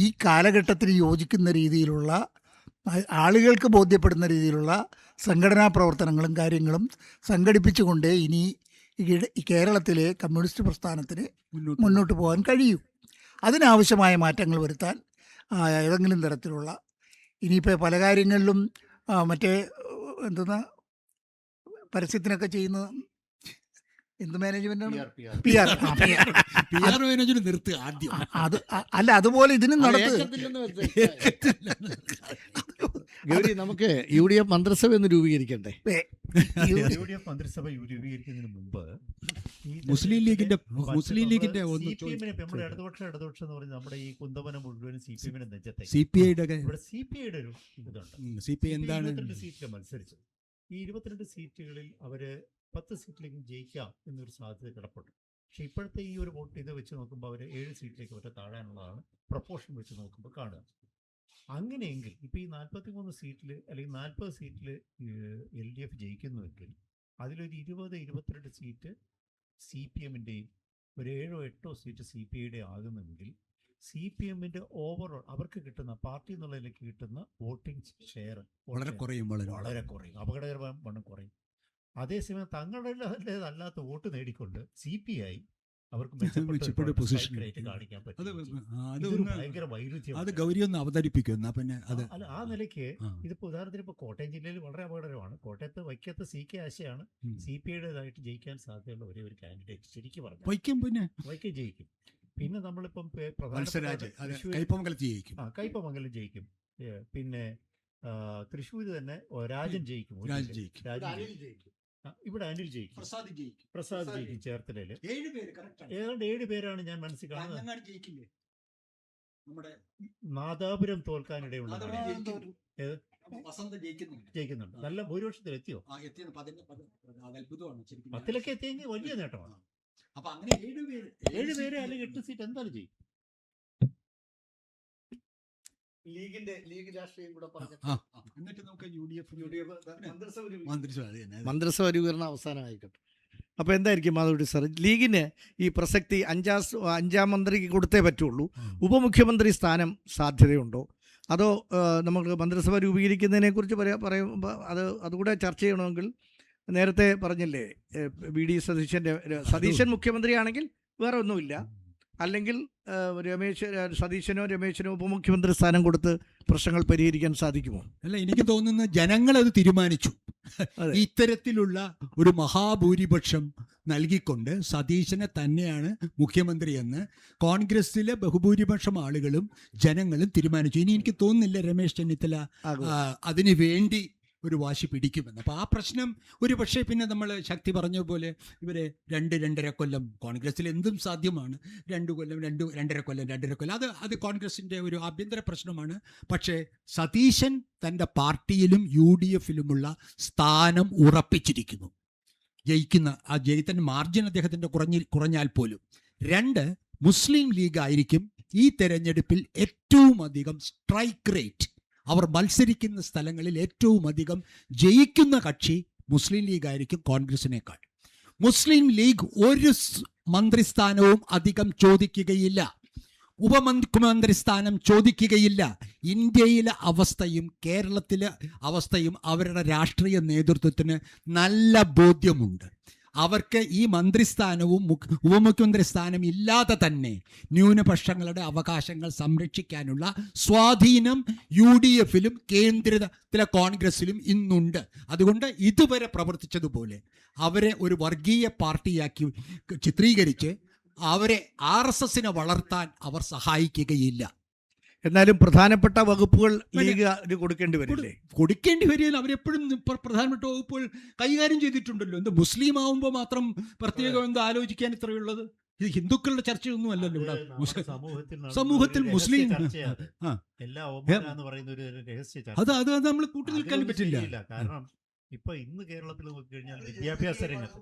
ഈ കാലഘട്ടത്തിന് യോജിക്കുന്ന രീതിയിലുള്ള ആളുകൾക്ക് ബോധ്യപ്പെടുന്ന രീതിയിലുള്ള സംഘടനാ പ്രവർത്തനങ്ങളും കാര്യങ്ങളും സംഘടിപ്പിച്ചുകൊണ്ടേ ഇനി ഈ കേരളത്തിലെ കമ്മ്യൂണിസ്റ്റ് പ്രസ്ഥാനത്തിന് മുന്നോട്ട് പോകാൻ കഴിയൂ. അതിനാവശ്യമായ മാറ്റങ്ങൾ വരുത്താൻ ഏതെങ്കിലും തരത്തിലുള്ള ഇനിയിപ്പോൾ പല കാര്യങ്ങളിലും മറ്റേ എന്തെന്നാ പരസ്യത്തിനൊക്കെ ചെയ്യുന്ന എന്ത് മാനേജ്മെന്റാണ്? PR മാനേജ്മെന്റ് നിർത്തുക ആദ്യം. അത് അല്ല, അതുപോലെ ഇതിനും നടത്തുക. ഗൗരി, നമുക്ക് UDF മന്ത്രിസഭ ഒന്ന് രൂപീകരിക്കണ്ടേ? UDF മന്ത്രിസഭ രൂപീകരിക്കുന്നതിന് മുമ്പ് ഈ മുസ്ലിം ലീഗിന്റെ സി പി എമ്മിനെ നമ്മുടെ ഇടതുപക്ഷം എന്ന് പറഞ്ഞ് നമ്മുടെ ഈ കുന്തമനം മുഴുവനും CPM നെഞ്ചത്തെ CPI യുടെ ഇവിടെ CPI ഒരു ഇതുണ്ട്. CPI എന്താണ് 22 സീറ്റിൽ മത്സരിച്ചത്. ഈ 22 സീറ്റുകളിൽ അവര് 10 സീറ്റിലേക്കും ജയിക്കാം എന്നൊരു സാധ്യത കിടപ്പുണ്ട്. പക്ഷെ ഇപ്പോഴത്തെ ഈ ഒരു വോട്ട് ഇത് വെച്ച് നോക്കുമ്പോൾ അവർ 7 സീറ്റിലേക്ക് അവരെ താഴാനുള്ളതാണ് പ്രപ്പോർഷൻ വെച്ച് നോക്കുമ്പോൾ കാണുക. അങ്ങനെയെങ്കിൽ ഇപ്പൊ ഈ 43 സീറ്റിൽ അല്ലെങ്കിൽ 40 സീറ്റിൽ LDF ജയിക്കുന്നുവെങ്കിൽ അതിലൊരു 20-22 സീറ്റ് CPM-ന്റെയും ഒരു 7-8 സീറ്റ് CPI-യുടെ ആകുന്നുവെങ്കിൽ CPM-ന്റെ ഓവറോൾ അവർക്ക് കിട്ടുന്ന പാർട്ടി എന്നുള്ളതിലേക്ക് കിട്ടുന്ന വോട്ടിംഗ് ഷെയർ വളരെ കുറയും. വളരെ കുറയും, അപകടകരമായ കുറയും. അതേസമയം തങ്ങളുടേതല്ലാത്ത വോട്ട് നേടിക്കൊണ്ട് CPI അവർക്ക് മെച്ചപ്പെട്ട പൊസിഷൻ കാണിക്കാൻ പറ്റും. അത് ഗൗരി ഒന്ന് അവതരിപ്പിക്കും. പിന്നെ അത് അല്ല, ആ നിലയ്ക്ക് ഇതിപ്പോ ഉദാഹരണത്തിന് ഇപ്പൊ കോട്ടയം ജില്ലയിൽ വളരെ അപകടകരമാണ്. കോട്ടയത്ത് വൈക്കത്ത് CK ആശയാണ് CPI-യുടേതായിട്ട് ജയിക്കാൻ സാധ്യതയുള്ള ഒരേ ഒരു കാൻഡിഡേറ്റ്. ശരിക്കും പറഞ്ഞു വൈക്കം ജയിക്കും. പിന്നെ നമ്മളിപ്പം കയ്പമംഗലം ജയിക്കും. പിന്നെ തൃശ്ശൂർ തന്നെ രാജൻ ജയിക്കും. ഇവിടെ അനിൽ ജയിക്കും, പ്രസാദ് ജയിക്കും. ചേർത്തലയില് ഏതാണ്ട് 7 പേരാണ് ഞാൻ മനസ്സിൽ കാണുന്നത്. നാദാപുരം തോൽക്കാനിടയുണ്ട്, ജയിക്കുന്നുണ്ട്. നല്ല ഭൂരിപക്ഷത്തിൽ എത്തിയോ? 10-ലൊക്കെ എത്തിയെങ്കിൽ വലിയ നേട്ടമാണ്. 7 പേര് അല്ലെങ്കിൽ 8 സീറ്റ് എന്തായാലും ചെയ്യും. ലീഗ് രാഷ്ട്രീയം കൂടെ എന്നിട്ട് നമുക്ക് മന്ത്രിസഭ രൂപീകരണം അവസാനമായിക്കോട്ടെ. അപ്പോൾ എന്തായിരിക്കും മാധവട്ടി സാർ, ലീഗിന് ഈ പ്രസക്തി 5-ാം മന്ത്രിക്ക് കൊടുത്തേ പറ്റുള്ളൂ? ഉപമുഖ്യമന്ത്രി സ്ഥാനം സാധ്യതയുണ്ടോ? അതോ നമുക്ക് മന്ത്രിസഭ രൂപീകരിക്കുന്നതിനെ കുറിച്ച് പറയുമ്പോൾ അതുകൂടെ ചർച്ച ചെയ്യണമെങ്കിൽ നേരത്തെ പറഞ്ഞില്ലേ VD സതീശൻ മുഖ്യമന്ത്രിയാണെങ്കിൽ വേറെ ഒന്നുമില്ല, അല്ലെങ്കിൽ സതീശനോ രമേശനോ ഉപമുഖ്യമന്ത്രി സ്ഥാനം കൊടുത്ത് പ്രശ്നങ്ങൾ പരിഹരിക്കാൻ സാധിക്കുമോ? അല്ല, എനിക്ക് തോന്നുന്നത് ജനങ്ങളത് തീരുമാനിച്ചു. ഇത്തരത്തിലുള്ള ഒരു മഹാഭൂരിപക്ഷം നൽകിക്കൊണ്ട് സതീശനെ തന്നെയാണ് മുഖ്യമന്ത്രിയെന്ന് കോൺഗ്രസിലെ ബഹുഭൂരിപക്ഷം ആളുകളും ജനങ്ങളും തീരുമാനിച്ചു. ഇനി എനിക്ക് തോന്നുന്നില്ല രമേശ് ചെന്നിത്തല അതിനു വേണ്ടി ഒരു വാശി പിടിക്കുമെന്ന്. അപ്പോൾ ആ പ്രശ്നം ഒരു പക്ഷേ പിന്നെ നമ്മൾ ശക്തി പറഞ്ഞ പോലെ ഇവരെ 2-2.5 കൊല്ലം കോൺഗ്രസ്സിൽ എന്തും സാധ്യമാണ്. 2 കൊല്ലം 2-2.5 കൊല്ലം അത് കോൺഗ്രസിൻ്റെ ഒരു ആഭ്യന്തര പ്രശ്നമാണ്. പക്ഷേ സതീശൻ തൻ്റെ പാർട്ടിയിലും UDF-ലുമുള്ള സ്ഥാനം ഉറപ്പിച്ചിരിക്കുന്നു. ആ ജയിത്തൻ മാർജിൻ അദ്ദേഹത്തിൻ്റെ കുറഞ്ഞാൽ പോലും. 2, മുസ്ലിം ലീഗ് ആയിരിക്കും ഈ തെരഞ്ഞെടുപ്പിൽ ഏറ്റവും അധികം സ്ട്രൈക്ക് റേറ്റ്, അവർ മത്സരിക്കുന്ന സ്ഥലങ്ങളിൽ ഏറ്റവും അധികം ജയിക്കുന്ന കക്ഷി മുസ്ലിം ലീഗ് ആയിരിക്കും കോൺഗ്രസിനേക്കാൾ. മുസ്ലിം ലീഗ് ഒരു മന്ത്രിസ്ഥാനവും അധികം ചോദിക്കുകയില്ല, ഉപമുഖ്യമന്ത്രി സ്ഥാനം ചോദിക്കുകയില്ല. ഇന്ത്യയിലെ അവസ്ഥയും കേരളത്തിലെ അവസ്ഥയും അവരുടെ രാഷ്ട്രീയ നേതൃത്വത്തിന് നല്ല ബോധ്യമുണ്ട്. അവർക്ക് ഈ മന്ത്രിസ്ഥാനവും ഉപമുഖ്യമന്ത്രി സ്ഥാനം ഇല്ലാതെ തന്നെ ന്യൂനപക്ഷങ്ങളുടെ അവകാശങ്ങൾ സംരക്ഷിക്കാനുള്ള സ്വാധീനം UDF-ലും കേന്ദ്രത്തിലെ കോൺഗ്രസിലും ഇന്നുണ്ട്. അതുകൊണ്ട് ഇതുവരെ പ്രവർത്തിച്ചതുപോലെ അവരെ ഒരു വർഗീയ പാർട്ടിയാക്കി ചിത്രീകരിച്ച് അവരെ RSSനെ വളർത്താൻ അവർ സഹായിക്കുകയില്ല. എന്നാലും പ്രധാനപ്പെട്ട വകുപ്പുകൾ ലീഗ് കൊടുക്കേണ്ടി വരില്ല. അവരെപ്പോഴും പ്രധാനപ്പെട്ട വകുപ്പുകൾ കൈകാര്യം ചെയ്തിട്ടുണ്ടല്ലോ. എന്ത് മുസ്ലിം ആവുമ്പോൾ മാത്രം പ്രത്യേകം എന്ത് ആലോചിക്കാൻ ഇത്രയുള്ളത്? ഇത് ഹിന്ദുക്കളുടെ ചർച്ചയൊന്നും അല്ലല്ലോ ഇവിടെ. സമൂഹത്തിൽ മുസ്ലിം അത് നമ്മൾ കൂട്ടി നിൽക്കാൻ പറ്റില്ല. കാരണം ഇപ്പൊ ഇന്ന് കേരളത്തിൽ നോക്കിക്കഴിഞ്ഞാൽ വിദ്യാഭ്യാസ രംഗത്ത്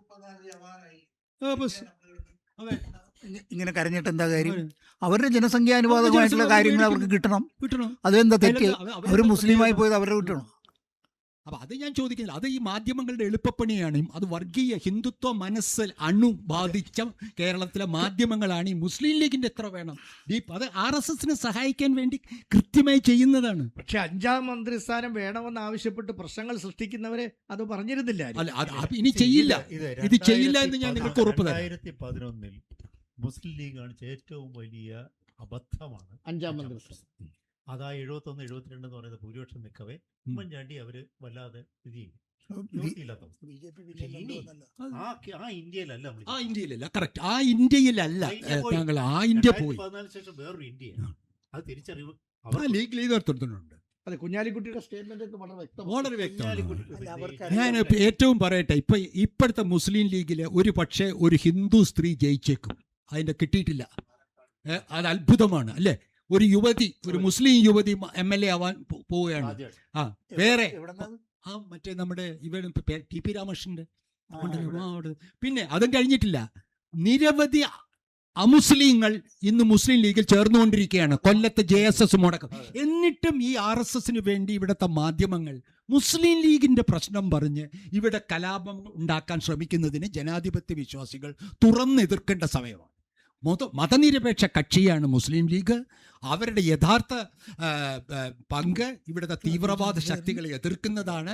ഇങ്ങനെ കരഞ്ഞിട്ട് എന്താ കാര്യം? അവരുടെ ജനസംഖ്യാനുപാതമായിട്ടുള്ള കാര്യങ്ങൾ അവർക്ക് കിട്ടണം. അതെന്താ തെറ്റ്? അവർ മുസ്ലിമായി പോയത് അവരുടെ കിട്ടണം. അപ്പം അത് ഞാൻ ചോദിക്കുന്നില്ല. അത് ഈ മാധ്യമങ്ങളുടെ എളുപ്പപ്പണിയാണ്. അത് വർഗീയ ഹിന്ദുത്വ മനസ്സിൽ ബാധിച്ച കേരളത്തിലെ മാധ്യമങ്ങളാണ് ഈ മുസ്ലിം ലീഗിന്റെ എത്ര വേണം അത് RSSനെ സഹായിക്കാൻ വേണ്ടി കൃത്യമായി ചെയ്യുന്നതാണ്. പക്ഷെ 5-ാം മന്ത്രിസ്ഥാനം വേണമെന്ന് ആവശ്യപ്പെട്ട് പ്രശ്നങ്ങൾ സൃഷ്ടിക്കുന്നവരെ അത് പറഞ്ഞിരുന്നില്ല. ഇനി ചെയ്യില്ല, ഇത് ചെയ്യില്ല എന്ന് ഞാൻ നിങ്ങൾക്ക് ഉറപ്പ് തരാം. 2011 മുസ്ലിം ലീഗ് കാണിച്ച ഏറ്റവും വലിയ അബദ്ധമാണ് 5-ാം മന്ത്രിസ്ഥാനം. അതാ 71-72 എന്ന് പറയുന്ന ഭൂരിപക്ഷം നിൽക്കവേ ഉമ്മൻചാണ്ടി അവര് വല്ലാതെ ഇത് ചെയ്യും. ഇന്ത്യയിലല്ല കറക്റ്റ്, ആ ഇന്ത്യയിലല്ല താങ്കൾ, ആ ഇന്ത്യ പോയി. 14 ശേഷം വേറൊരു ഇന്ത്യ, അത് തിരിച്ചറിവ് ലീഗ് എടുത്തിട്ടുണ്ട്. അതെ, കുഞ്ഞാലിക്കുട്ടിയുടെ സ്റ്റേറ്റ്മെന്റ് വളരെ വ്യക്തമാണ്. വളരെ വ്യക്തമാണ്. അല്ല, അവർക്ക് ഞാൻ ഏറ്റവും പറയട്ടെ, ഇപ്പോഴത്തെ മുസ്ലിം ലീഗിൽ ഒരു പക്ഷേ ഒരു ഹിന്ദു സ്ത്രീ ജയിച്ചേക്കും, അതിന്റെ കിട്ടിയിട്ടില്ല. അത് അത്ഭുതമാണ് അല്ലേ? ഒരു യുവതി, ഒരു മുസ്ലിം യുവതി MLA ആവാൻ പോവുകയാണ്. ആ വേറെ മറ്റേ നമ്മുടെ TP രാമകൃഷ്ണന്റെ പിന്നെ അതും കഴിഞ്ഞിട്ടില്ല. നിരവധി അമുസ്ലിങ്ങൾ ഇന്ന് മുസ്ലിം ലീഗിൽ ചേർന്നുകൊണ്ടിരിക്കുകയാണ്. കൊല്ലത്ത് JSS മുടക്കം. എന്നിട്ടും ഈ RSSന് വേണ്ടി ഇവിടുത്തെ മാധ്യമങ്ങൾ മുസ്ലിം ലീഗിന്റെ പ്രശ്നം പറഞ്ഞ് ഇവിടെ കലാപം ഉണ്ടാക്കാൻ ശ്രമിക്കുന്നതിന് ജനാധിപത്യ വിശ്വാസികൾ തുറന്നെതിർക്കേണ്ട സമയമാണ്. മതനിരപേക്ഷ കക്ഷിയാണ് മുസ്ലിം ലീഗ്. അവരുടെ യഥാർത്ഥ പങ്ക് ഇവിടുത്തെ തീവ്രവാദ ശക്തികളെ എതിർക്കുന്നതാണ്.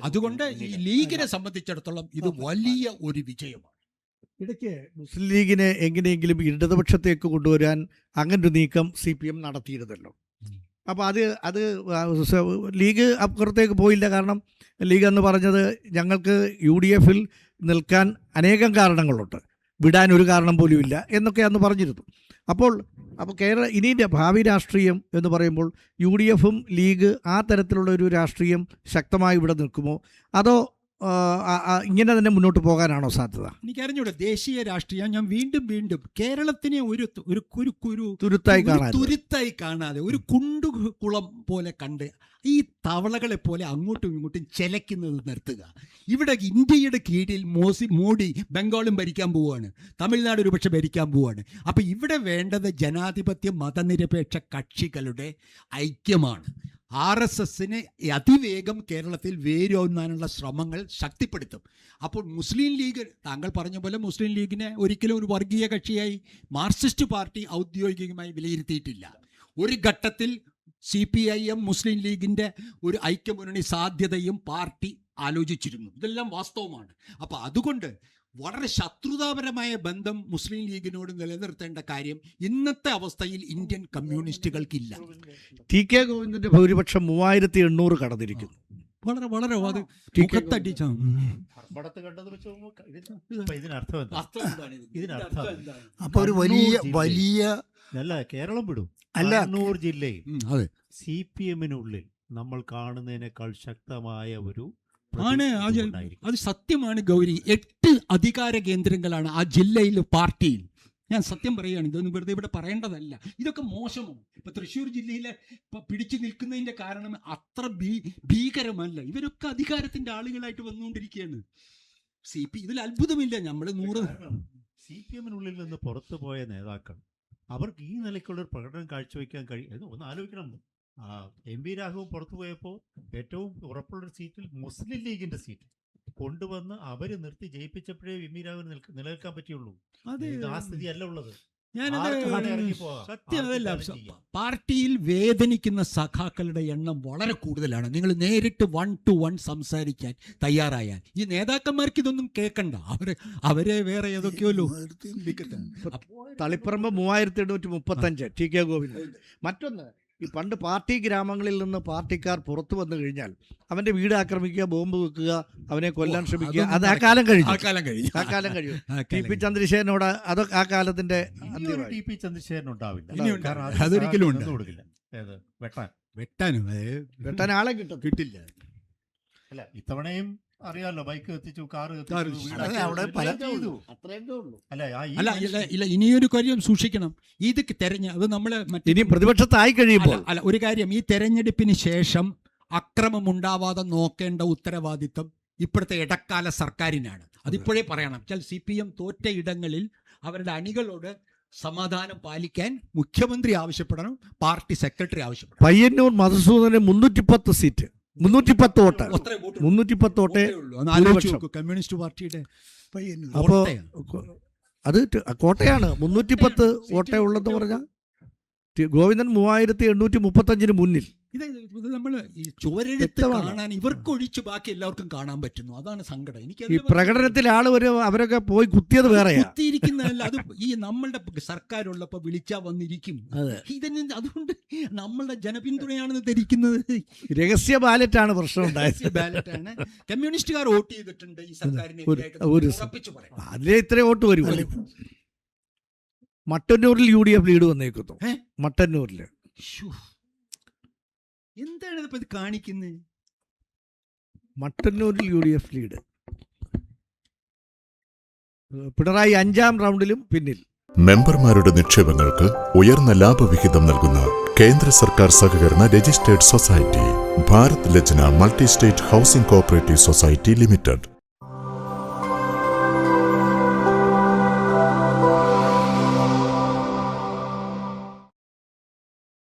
അതുകൊണ്ട് ഈ ലീഗിനെ സംബന്ധിച്ചിടത്തോളം ഇത് വലിയ ഒരു വിജയമാണ്. ഇടയ്ക്ക് മുസ്ലിം ലീഗിനെ എങ്ങനെയെങ്കിലും ഇടതുപക്ഷത്തേക്ക് കൊണ്ടുവരാൻ അങ്ങനൊരു നീക്കം CPM നടത്തിയിരുന്നല്ലോ. അപ്പോൾ അത് ലീഗ് അപ്പുറത്തേക്ക് പോയില്ല. കാരണം ലീഗ് എന്ന് പറഞ്ഞത് ഞങ്ങൾക്ക് UDFൽ നിൽക്കാൻ അനേകം കാരണങ്ങളുണ്ട്, വിടാൻ ഒരു കാരണം പോലും ഇല്ല എന്നൊക്കെ അന്ന് പറഞ്ഞിരുന്നു. അപ്പോൾ ഇനി ഭാവി രാഷ്ട്രീയം എന്ന് പറയുമ്പോൾ UDFും ലീഗ് ആ തരത്തിലുള്ള ഒരു രാഷ്ട്രീയം ശക്തമായി ഇവിടെ നിൽക്കുമോ, അതോ ഇങ്ങനെ തന്നെ മുന്നോട്ട് പോകാനാണോ സാധ്യത? എനിക്കറിഞ്ഞൂടെ ദേശീയ രാഷ്ട്രീയം. ഞാൻ വീണ്ടും കേരളത്തിനെ ഒരു തുരുത്തായി കാണാതെ ഒരു കുണ്ടുകുളം പോലെ കണ്ട് ഈ തവളകളെ പോലെ അങ്ങോട്ടും ഇങ്ങോട്ടും ചെലക്കുന്നത് നിർത്തുക. ഇവിടെ ഇന്ത്യയുടെ കീഴിൽ മോഡി ബംഗാളും ഭരിക്കാൻ പോവുകയാണ്, തമിഴ്നാട് ഒരുപക്ഷെ ഭരിക്കാൻ പോവുകയാണ്. അപ്പം ഇവിടെ വേണ്ടത് ജനാധിപത്യ മതനിരപേക്ഷ കക്ഷികളുടെ ഐക്യമാണ്. RSSനെ അതിവേഗം കേരളത്തിൽ വേരൂന്നാനുള്ള ശ്രമങ്ങൾ ശക്തിപ്പെടുത്തും. അപ്പോൾ മുസ്ലിം ലീഗ്, താങ്കൾ പറഞ്ഞ പോലെ മുസ്ലിം ലീഗിനെ ഒരിക്കലും ഒരു വർഗീയ കക്ഷിയായി മാർക്സിസ്റ്റ് പാർട്ടി ഔദ്യോഗികമായി വിലയിരുത്തിയിട്ടില്ല. ഒരു ഘട്ടത്തിൽ CPIM മുസ്ലിം ലീഗിൻ്റെ ഒരു ഐക്യമുന്നണി സാധ്യതയും പാർട്ടി ആലോചിച്ചിരുന്നു. ഇതെല്ലാം വാസ്തവമാണ്. അപ്പോൾ അതുകൊണ്ട് വളരെ ശത്രുതാപരമായ ബന്ധം മുസ്ലിം ലീഗിനോട് നിലനിർത്തേണ്ട കാര്യം ഇന്നത്തെ അവസ്ഥയിൽ ഇന്ത്യൻ കമ്മ്യൂണിസ്റ്റുകൾക്കില്ല. TK ഗോവിന്ദന്റെ ഭൂരിപക്ഷം 3800 കടന്നിരിക്കുന്നു. വളരെ വളരെ മുഖത്തടിച്ച അപ്പൊ ഒരു വലിയ അല്ല, കേരളം വിടും. അല്ല, കണ്ണൂർ ജില്ലയിൽ അതെ CPMനുള്ളിൽ നമ്മൾ കാണുന്നതിനേക്കാൾ ശക്തമായ ഒരു ആണ്. അത് സത്യമാണ് ഗൗരി. 8 അധികാര കേന്ദ്രങ്ങളാണ് ആ ജില്ലയിൽ, പാർട്ടിയിൽ. ഞാൻ സത്യം പറയുകയാണ്, ഇതൊന്നും വെറുതെ ഇവിടെ പറയേണ്ടതല്ല. ഇതൊക്കെ മോശമാണ്. ഇപ്പൊ തൃശ്ശൂർ ജില്ലയിലെ പിടിച്ചു നിൽക്കുന്നതിന്റെ കാരണം അത്ര ഭീകരമല്ല. ഇവരൊക്കെ അധികാരത്തിന്റെ ആളുകളായിട്ട് വന്നുകൊണ്ടിരിക്കുകയാണ്. ഇതിൽ അത്ഭുതമില്ല. നമ്മൾ 100 CPMനുള്ളിൽ നിന്ന് പുറത്തു പോയ നേതാക്കൾ അവർക്ക് ഈ നിലയ്ക്കുള്ള ഒരു പ്രകടനം കാഴ്ചവെക്കാൻ കഴിയും. ഒന്ന് ആലോചിക്കണം. MP രാഘവൻ പുറത്തു പോയപ്പോൾ ഏറ്റവും ഉറപ്പുള്ളൊരു സീറ്റിൽ മുസ്ലിം ലീഗിന്റെ സീറ്റ് കൊണ്ടുവന്ന് അവര് നിർത്തി ജയിപ്പിച്ചപ്പോഴേ MP രാഘവൻ നിലനിൽക്കാൻ പറ്റിയുള്ളൂ. ആ സ്ഥിതി അല്ല ഉള്ളത്. സത്യം അതല്ല. പാർട്ടിയിൽ വേദനിക്കുന്ന സഖാക്കളുടെ എണ്ണം വളരെ കൂടുതലാണ്. നിങ്ങൾ നേരിട്ട് 1 to 1 സംസാരിക്കാൻ തയ്യാറായാൽ ഈ നേതാക്കന്മാർക്ക് ഇതൊന്നും കേൾക്കണ്ട. അവരെ വേറെ ഏതൊക്കെയോ തളിപ്പറമ്പ് 3835 TK ഗോവിന്ദൻ. മറ്റൊന്ന്, ഈ പണ്ട് പാർട്ടി ഗ്രാമങ്ങളിൽ നിന്ന് പാർട്ടിക്കാർ പുറത്തു വന്നു കഴിഞ്ഞാൽ അവന്റെ വീട് ആക്രമിക്കുക, ബോംബ് വെക്കുക, അവനെ കൊല്ലാൻ ശ്രമിക്കുക, അത് ആ കാലം കഴിഞ്ഞു. TP ചന്ദ്രശേഖരനോട് അത് ആ കാലത്തിന്റെ TP ചന്ദ്രശേഖരൻ ഉണ്ടാവില്ല. അതൊരിക്കലും കൊടുക്കില്ല. വെട്ടാൻ ആളെ കിട്ടില്ല. അല്ല, ഇത്തവണയും അറിയാലോ, ബൈക്ക് കത്തിച്ചു, കാറ് ഇല്ല. ഇനിയൊരു കാര്യം സൂക്ഷിക്കണം. ഇത് അത് നമ്മള് ഇനി പ്രതിപക്ഷത്തായി കഴിയുമ്പോൾ അല്ല, ഒരു കാര്യം, ഈ തെരഞ്ഞെടുപ്പിന് ശേഷം അക്രമമുണ്ടാവാതെ നോക്കേണ്ട ഉത്തരവാദിത്വം ഇപ്പോഴത്തെ ഇടക്കാല സർക്കാരിനാണ്. അതിപ്പോഴേ പറയണം. CPM തോറ്റ ഇടങ്ങളിൽ അവരുടെ അണികളോട് സമാധാനം പാലിക്കാൻ മുഖ്യമന്ത്രി ആവശ്യപ്പെടണം, പാർട്ടി സെക്രട്ടറി ആവശ്യപ്പെടണം. പയ്യന്നൂർ മധുസൂദന് 310 സീറ്റ്, 310 വോട്ട്, 310 വോട്ടേ കമ്മ്യൂണിസ്റ്റ് പാർട്ടിയുടെ. അപ്പോ അത് കോട്ടയാണ്. 310 വോട്ടേ ഉള്ളതെന്ന് പറഞ്ഞാൽ ഗോവിന്ദൻ 3835 മുന്നിൽ. ഇത് നമ്മൾ ഈ ചുവരെഴുത്ത് കാണാൻ ഇവർക്കൊഴിച്ച് ബാക്കി എല്ലാവർക്കും കാണാൻ പറ്റുന്നു. അതാണ് സങ്കടം. എനിക്ക് ഈ പ്രകടനത്തിൽ അവരൊക്കെ പോയി കുത്തിയത് വേറെ കുത്തിയിരിക്കുന്നതല്ല. അത് ഈ നമ്മളുടെ സർക്കാരുള്ളപ്പോ വിളിച്ചാ വന്നിരിക്കും. അതുകൊണ്ട് നമ്മളുടെ ജനപിന്തുണയാണെന്ന് ധരിക്കുന്നത്. രഹസ്യ ബാലറ്റാണ് പ്രശ്നം ഉണ്ടായത്. ബാലറ്റാണ്. കമ്മ്യൂണിസ്റ്റുകാർ വോട്ട് ചെയ്തിട്ടുണ്ട് ഈ സർക്കാരിനെ. അതിലെ ഇത്ര വോട്ട് വരും. മട്ടന്നൂരിൽ UDF ലീഡ് വന്നേക്കുന്നു. മട്ടന്നൂരിൽ എന്താണ് ഇതിപ്പോ ഇത് കാണിക്കുന്നത്? മട്ടന്നൂരിൽ UDF ലീഡ്, പിണറായി 5ാം റൗണ്ടിലും പിന്നിൽ. മെമ്പർമാരുടെ നിക്ഷേപങ്ങൾക്ക് ഉയർന്ന ലാഭവിഹിതം നൽകുന്ന കേന്ദ്ര സർക്കാർ സഹകരണ registered society Bharat Lajna multi state housing cooperative society limited.